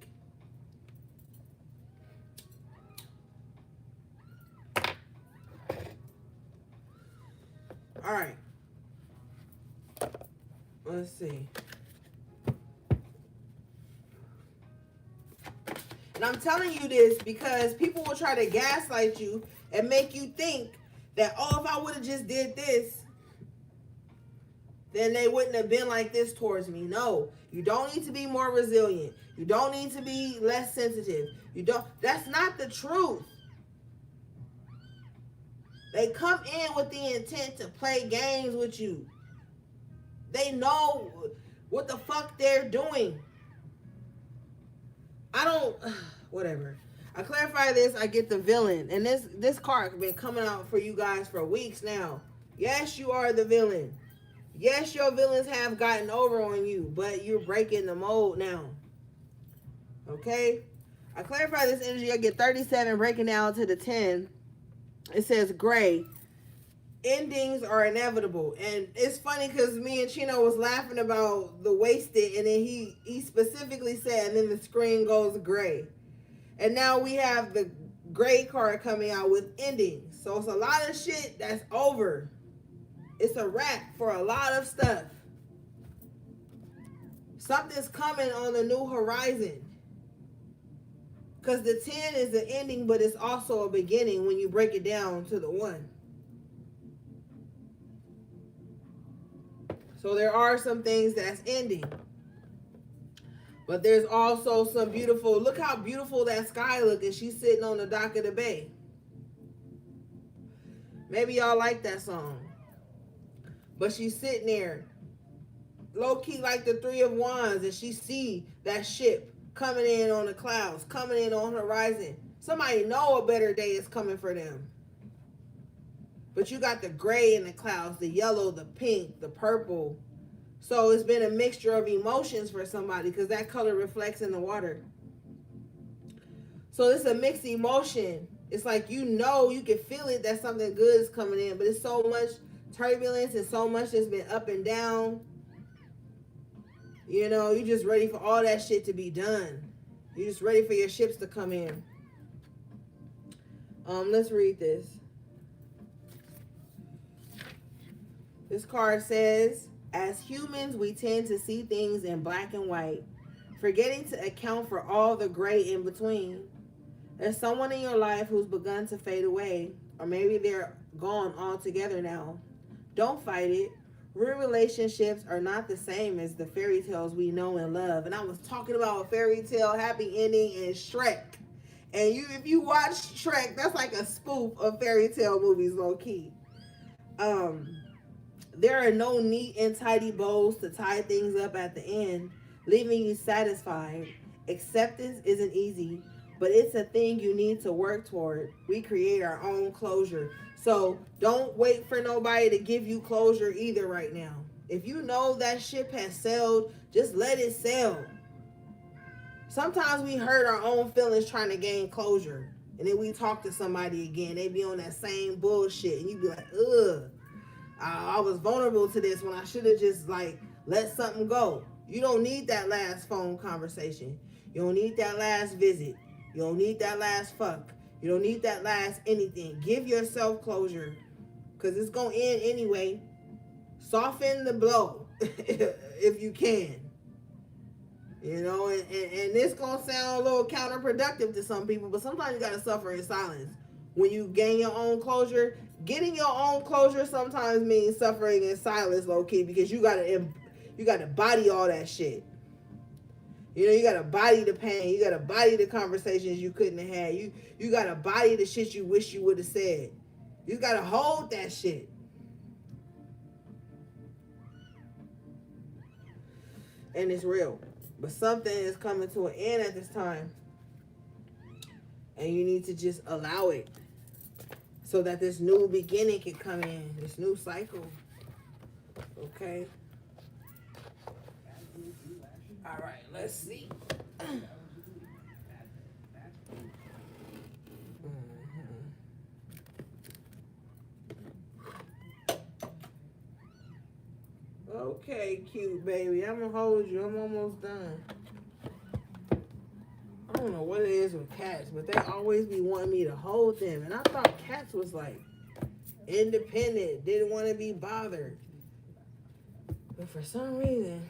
All right. Let's see. And I'm telling you this because people will try to gaslight you and make you think that, oh, if I would have just did this, then they wouldn't have been like this towards me. No, you don't need to be more resilient. You don't need to be less sensitive. That's not the truth. They come in with the intent to play games with you. They know what the fuck they're doing. Whatever. I clarify this, I get the villain. And this card has been coming out for you guys for weeks now. Yes, you are the villain. Yes, your villains have gotten over on you, but you're breaking the mold now. Okay? I clarify this energy, I get 37 breaking down to the 10. It says gray. Endings are inevitable. And it's funny because me and Chino was laughing about the wasted, and then he specifically said, and then the screen goes gray. And now we have the gray card coming out with endings. So it's a lot of shit that's over. It's a wrap for a lot of stuff. Something's coming on the new horizon. Because the 10 is the ending, but it's also a beginning when you break it down to the 1. So there are some things that's ending. But there's also some beautiful, look how beautiful that sky looks, and she's sitting on the dock of the bay. Maybe y'all like that song. But she's sitting there, low-key like the 3 of Wands, and she see that ship coming in on the clouds, coming in on the horizon. Somebody know a better day is coming for them. But you got the gray in the clouds, the yellow, the pink, the purple. So it's been a mixture of emotions for somebody because that color reflects in the water. So it's a mixed emotion. It's like, you know, you can feel it that something good is coming in, but it's so much turbulence and so much that's been up and down. You know, you're just ready for all that shit to be done. You're just ready for your ships to come in. Let's read this. This card says, as humans, we tend to see things in black and white, forgetting to account for all the gray in between. There's someone in your life who's begun to fade away, or maybe they're gone altogether now. Don't fight it. Real relationships are not the same as the fairy tales we know and love. And I was talking about a fairy tale happy ending in Shrek. And if you watch Shrek, that's like a spoof of fairy tale movies, low key. There are no neat and tidy bows to tie things up at the end, leaving you satisfied. Acceptance isn't easy, but it's a thing you need to work toward. We create our own closure. So don't wait for nobody to give you closure either right now. If you know that ship has sailed, just let it sail. Sometimes we hurt our own feelings trying to gain closure. And then we talk to somebody again. They be on that same bullshit. And you be like, ugh. I was vulnerable to this when I should have just like let something go. You don't need that last phone conversation. You don't need that last visit. You don't need that last fuck. You don't need that last anything. Give yourself closure, because it's going to end anyway. Soften the blow if you can. You know, and this going to sound a little counterproductive to some people, but sometimes you got to suffer in silence. When you gain your own closure, getting your own closure sometimes means suffering in silence, low key, because you gotta body all that shit. You know, you gotta body the pain, you gotta body the conversations you couldn't have had. You gotta body the shit you wish you would have said. You gotta hold that shit. And it's real. But something is coming to an end at this time. And you need to just allow it, so that this new beginning can come in, this new cycle. Okay? All right, let's see. Okay, cute baby. I'm gonna hold you. I'm almost done. I don't know what it is with cats, but they always be wanting me to hold them. And I thought cats was like independent, didn't want to be bothered. But for some reason,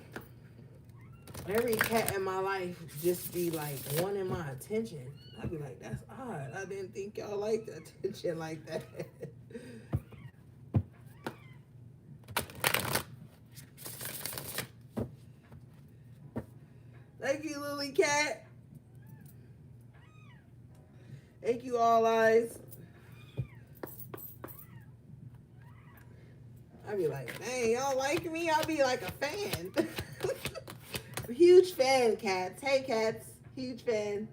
every cat in my life just be like wanting my attention. I'd be like, that's odd. I didn't think y'all liked attention like that. Thank you, Lily Cat. Thank you, All Eyes. I'd be like, dang, y'all like me? I'll be like a fan. Huge fan, cats. Hey, cats. Huge fan.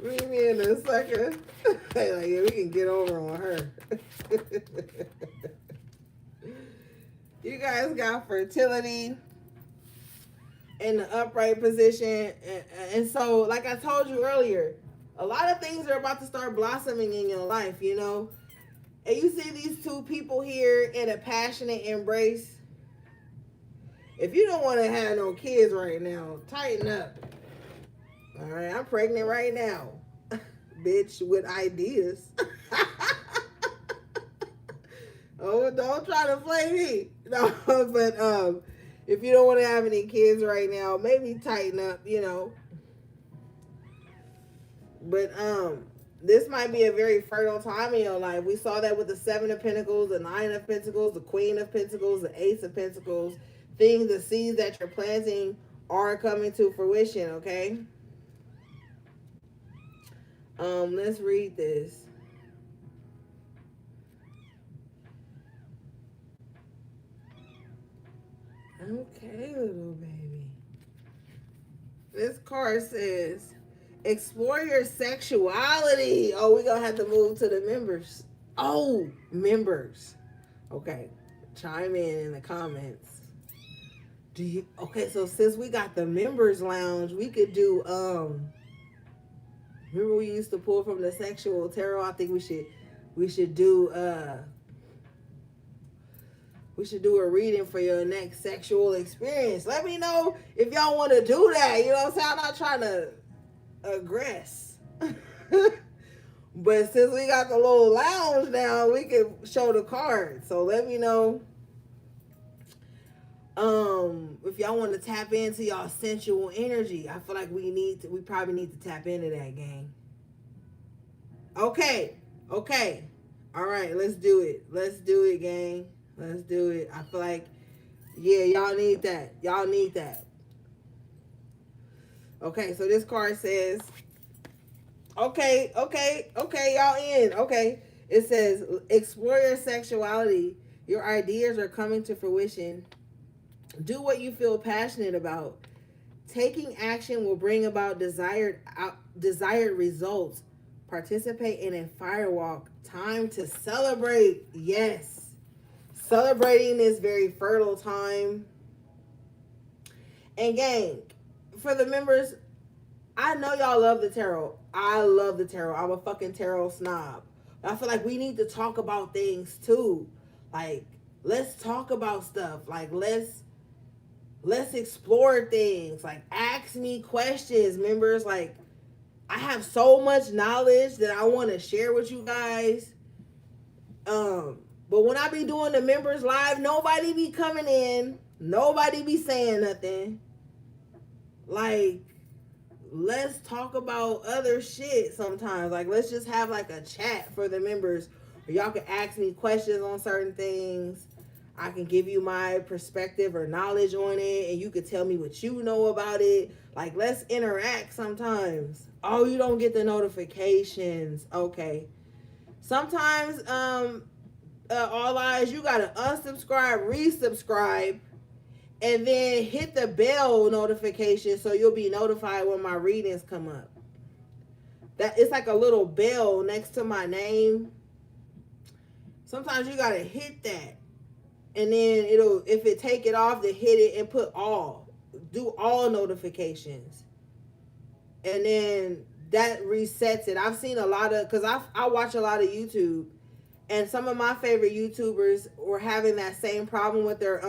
Bring me in a sucker. Hey, like, yeah, we can get over on her. You guys got fertility in the upright position. And so, like I told you earlier, a lot of things are about to start blossoming in your life, you know? And you see these two people here in a passionate embrace. If you don't want to have no kids right now, tighten up. All right, I'm pregnant right now. Bitch with ideas. Oh, don't try to play me. No, but if you don't want to have any kids right now, maybe tighten up, you know. But this might be a very fertile time in your life. We saw that with the 7 of Pentacles, the 9 of Pentacles, the Queen of Pentacles, the Ace of Pentacles. Things, the seeds that you're planting are coming to fruition, okay? Let's read this. Okay, little baby. This card says, explore your sexuality. Oh, we're going to have to move to the members. Oh, members. Okay. Chime in the comments. Okay, so since we got the members lounge, we could do, remember we used to pull from the sexual tarot? I think we should do a reading for your next sexual experience. Let me know if y'all want to do that. You know what I'm saying? I'm not trying to aggress. But since we got the little lounge now, we can show the cards. So let me know if y'all want to tap into y'all sensual energy. I feel like we probably need to tap into that, gang. Okay. All right, let's do it. Let's do it, gang. Let's do it. I feel like, yeah, y'all need that. Y'all need that. Okay, so this card says, okay, y'all in. Okay. It says, explore your sexuality. Your ideas are coming to fruition. Do what you feel passionate about. Taking action will bring about desired results. Participate in a firewalk. Time to celebrate. Yes. Celebrating this very fertile time. And gang, for the members, I know y'all love the tarot. I love the tarot. I'm a fucking tarot snob. But I feel like we need to talk about things too. Like, let's talk about stuff. Like, let's explore things. Like, ask me questions, members. Like, I have so much knowledge that I want to share with you guys. But when I be doing the members live, nobody be coming in. Nobody be saying nothing. Like, let's talk about other shit sometimes. Like, let's just have like a chat for the members where y'all can ask me questions on certain things. I can give you my perspective or knowledge on it, and you can tell me what you know about it. Like, let's interact sometimes. Oh, you don't get the notifications. Okay. Sometimes, all eyes, you gotta unsubscribe, resubscribe, and then hit the bell notification so you'll be notified when my readings come up. That it's like a little bell next to my name. Sometimes you gotta hit that, and then it'll, if it take it off, then hit it and put all, do all notifications, and then that resets it. I've seen a lot of, because I watch a lot of YouTube, and some of my favorite YouTubers were having that same problem with their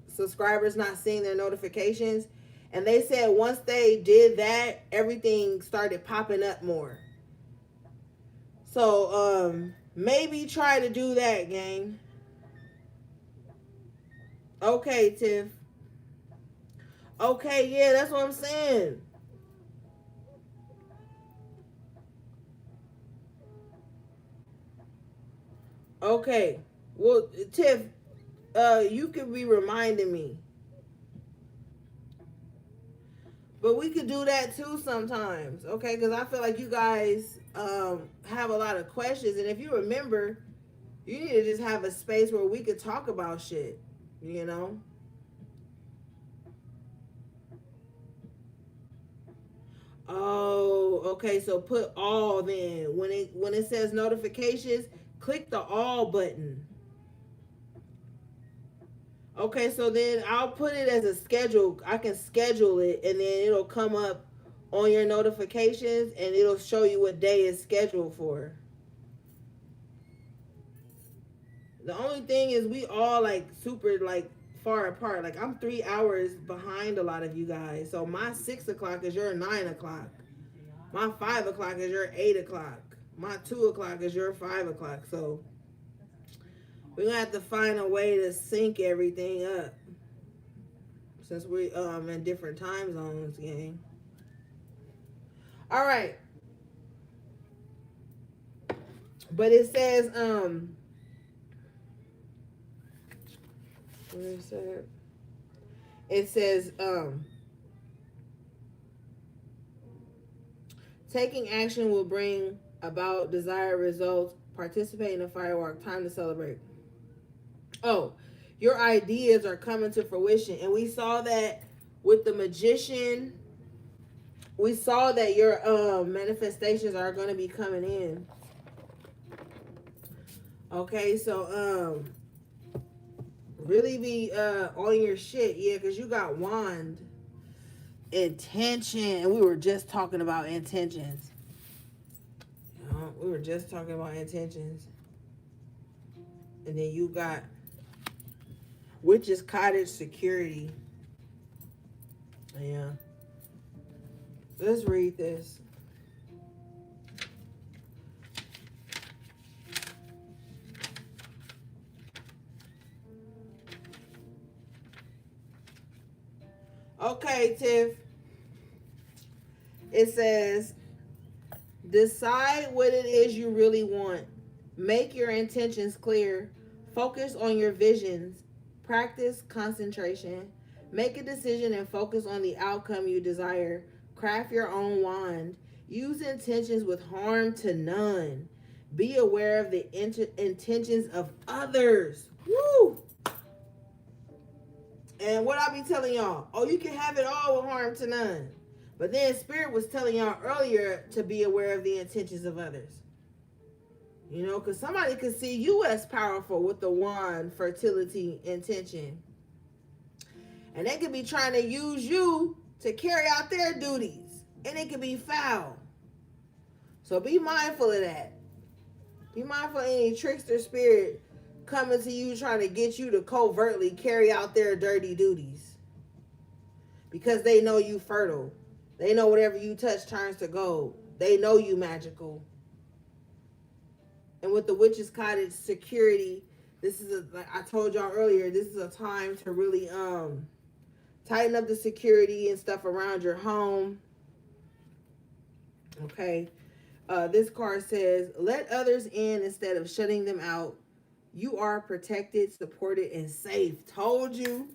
subscribers not seeing their notifications. And they said once they did that, everything started popping up more. So maybe try to do that, gang. Okay, Tiff. Okay, yeah, that's what I'm saying. Okay. Well, Tiff, you could be reminding me. But we could do that too sometimes, okay? Because I feel like you guys have a lot of questions. And if you remember, you need to just have a space where we could talk about shit, you know? Oh, okay. So put all then. When it says notifications, click the all button. Okay, so then I'll put it as a schedule. I can schedule it, and then it'll come up on your notifications, and it'll show you what day it's scheduled for. The only thing is we all like super like far apart. Like, I'm 3 hours behind a lot of you guys. So my 6 o'clock is your 9 o'clock. My 5 o'clock is your 8 o'clock. My 2 o'clock is your 5 o'clock. So we're gonna have to find a way to sync everything up, since we in different time zones, gang. All right. But it says where is that? It says taking action will bring about desired results. Participate in a firework. Time to celebrate. Oh, your ideas are coming to fruition. And we saw that with the Magician. We saw that your manifestations are going to be coming in. Okay, so really be on your shit. Yeah, because you got wand. Intention. And we were just talking about intentions. We were just talking about intentions. And then you got Witch's Cottage Security. Yeah. Let's read this. Okay, Tiff. It says, decide what it is you really want. Make your intentions clear. Focus on your visions. Practice concentration. Make a decision and focus on the outcome you desire. Craft your own wand. Use intentions with harm to none. Be aware of the intentions of others. Woo! And what I be telling y'all, oh, you can have it all with harm to none. But then Spirit was telling y'all earlier to be aware of the intentions of others. You know, because somebody could see you as powerful with the wand fertility intention. And they could be trying to use you to carry out their duties. And it could be foul. So be mindful of that. Be mindful of any trickster spirit coming to you trying to get you to covertly carry out their dirty duties. Because they know you fertile. They know whatever you touch turns to gold. They know you magical. And with the Witch's Cottage security, this is like I told y'all earlier, this is a time to really tighten up the security and stuff around your home. Okay. This card says, let others in instead of shutting them out. You are protected, supported, and safe. Told you.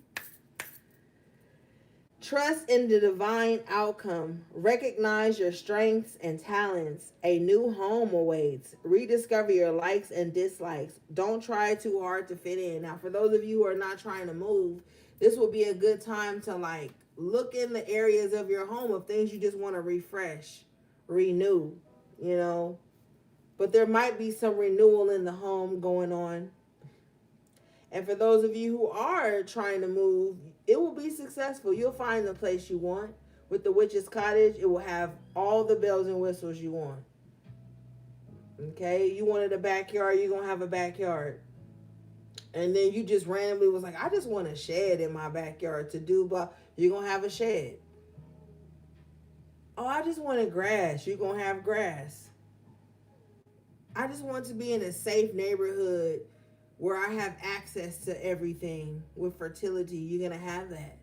Trust in the divine outcome. Recognize your strengths and talents. A new home awaits. Rediscover your likes and dislikes. Don't try too hard to fit in. Now, for those of you who are not trying to move, this will be a good time to like look in the areas of your home of things you just want to refresh, renew, you know. But there might be some renewal in the home going on. And for those of you who are trying to move, it will be successful. You'll find the place you want. With the Witch's Cottage, it will have all the bells and whistles you want. Okay? You wanted a backyard, you're going to have a backyard. And then you just randomly was like, I just want a shed in my backyard to do, but you're going to have a shed. Oh, I just wanted grass. You're going to have grass. I just want to be in a safe neighborhood where I have access to everything with fertility. You're going to have that.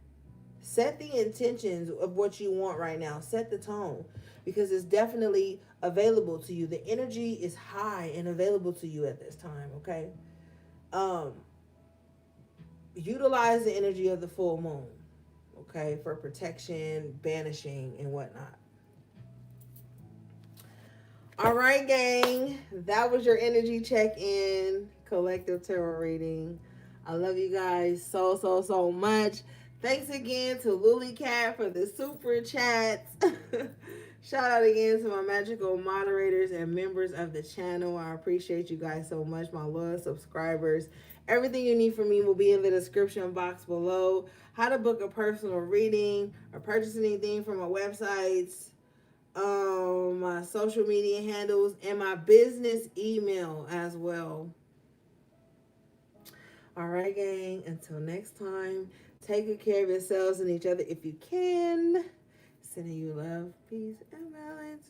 Set the intentions of what you want right now. Set the tone because it's definitely available to you. The energy is high and available to you at this time, okay? Utilize the energy of the full moon, okay, for protection, banishing, and whatnot. All right, gang. That was your energy check-in, collective tarot reading. I love you guys so much. Thanks again to Lily Cat for the super chats. Shout out again to my magical moderators and members of the channel. I appreciate you guys so much, my loyal subscribers. Everything you need from me will be in the description box below. How to book a personal reading or purchase anything from my websites, my social media handles, and my business email as well. All right, gang. Until next time, take good care of yourselves and each other if you can. Sending you love, peace, and balance.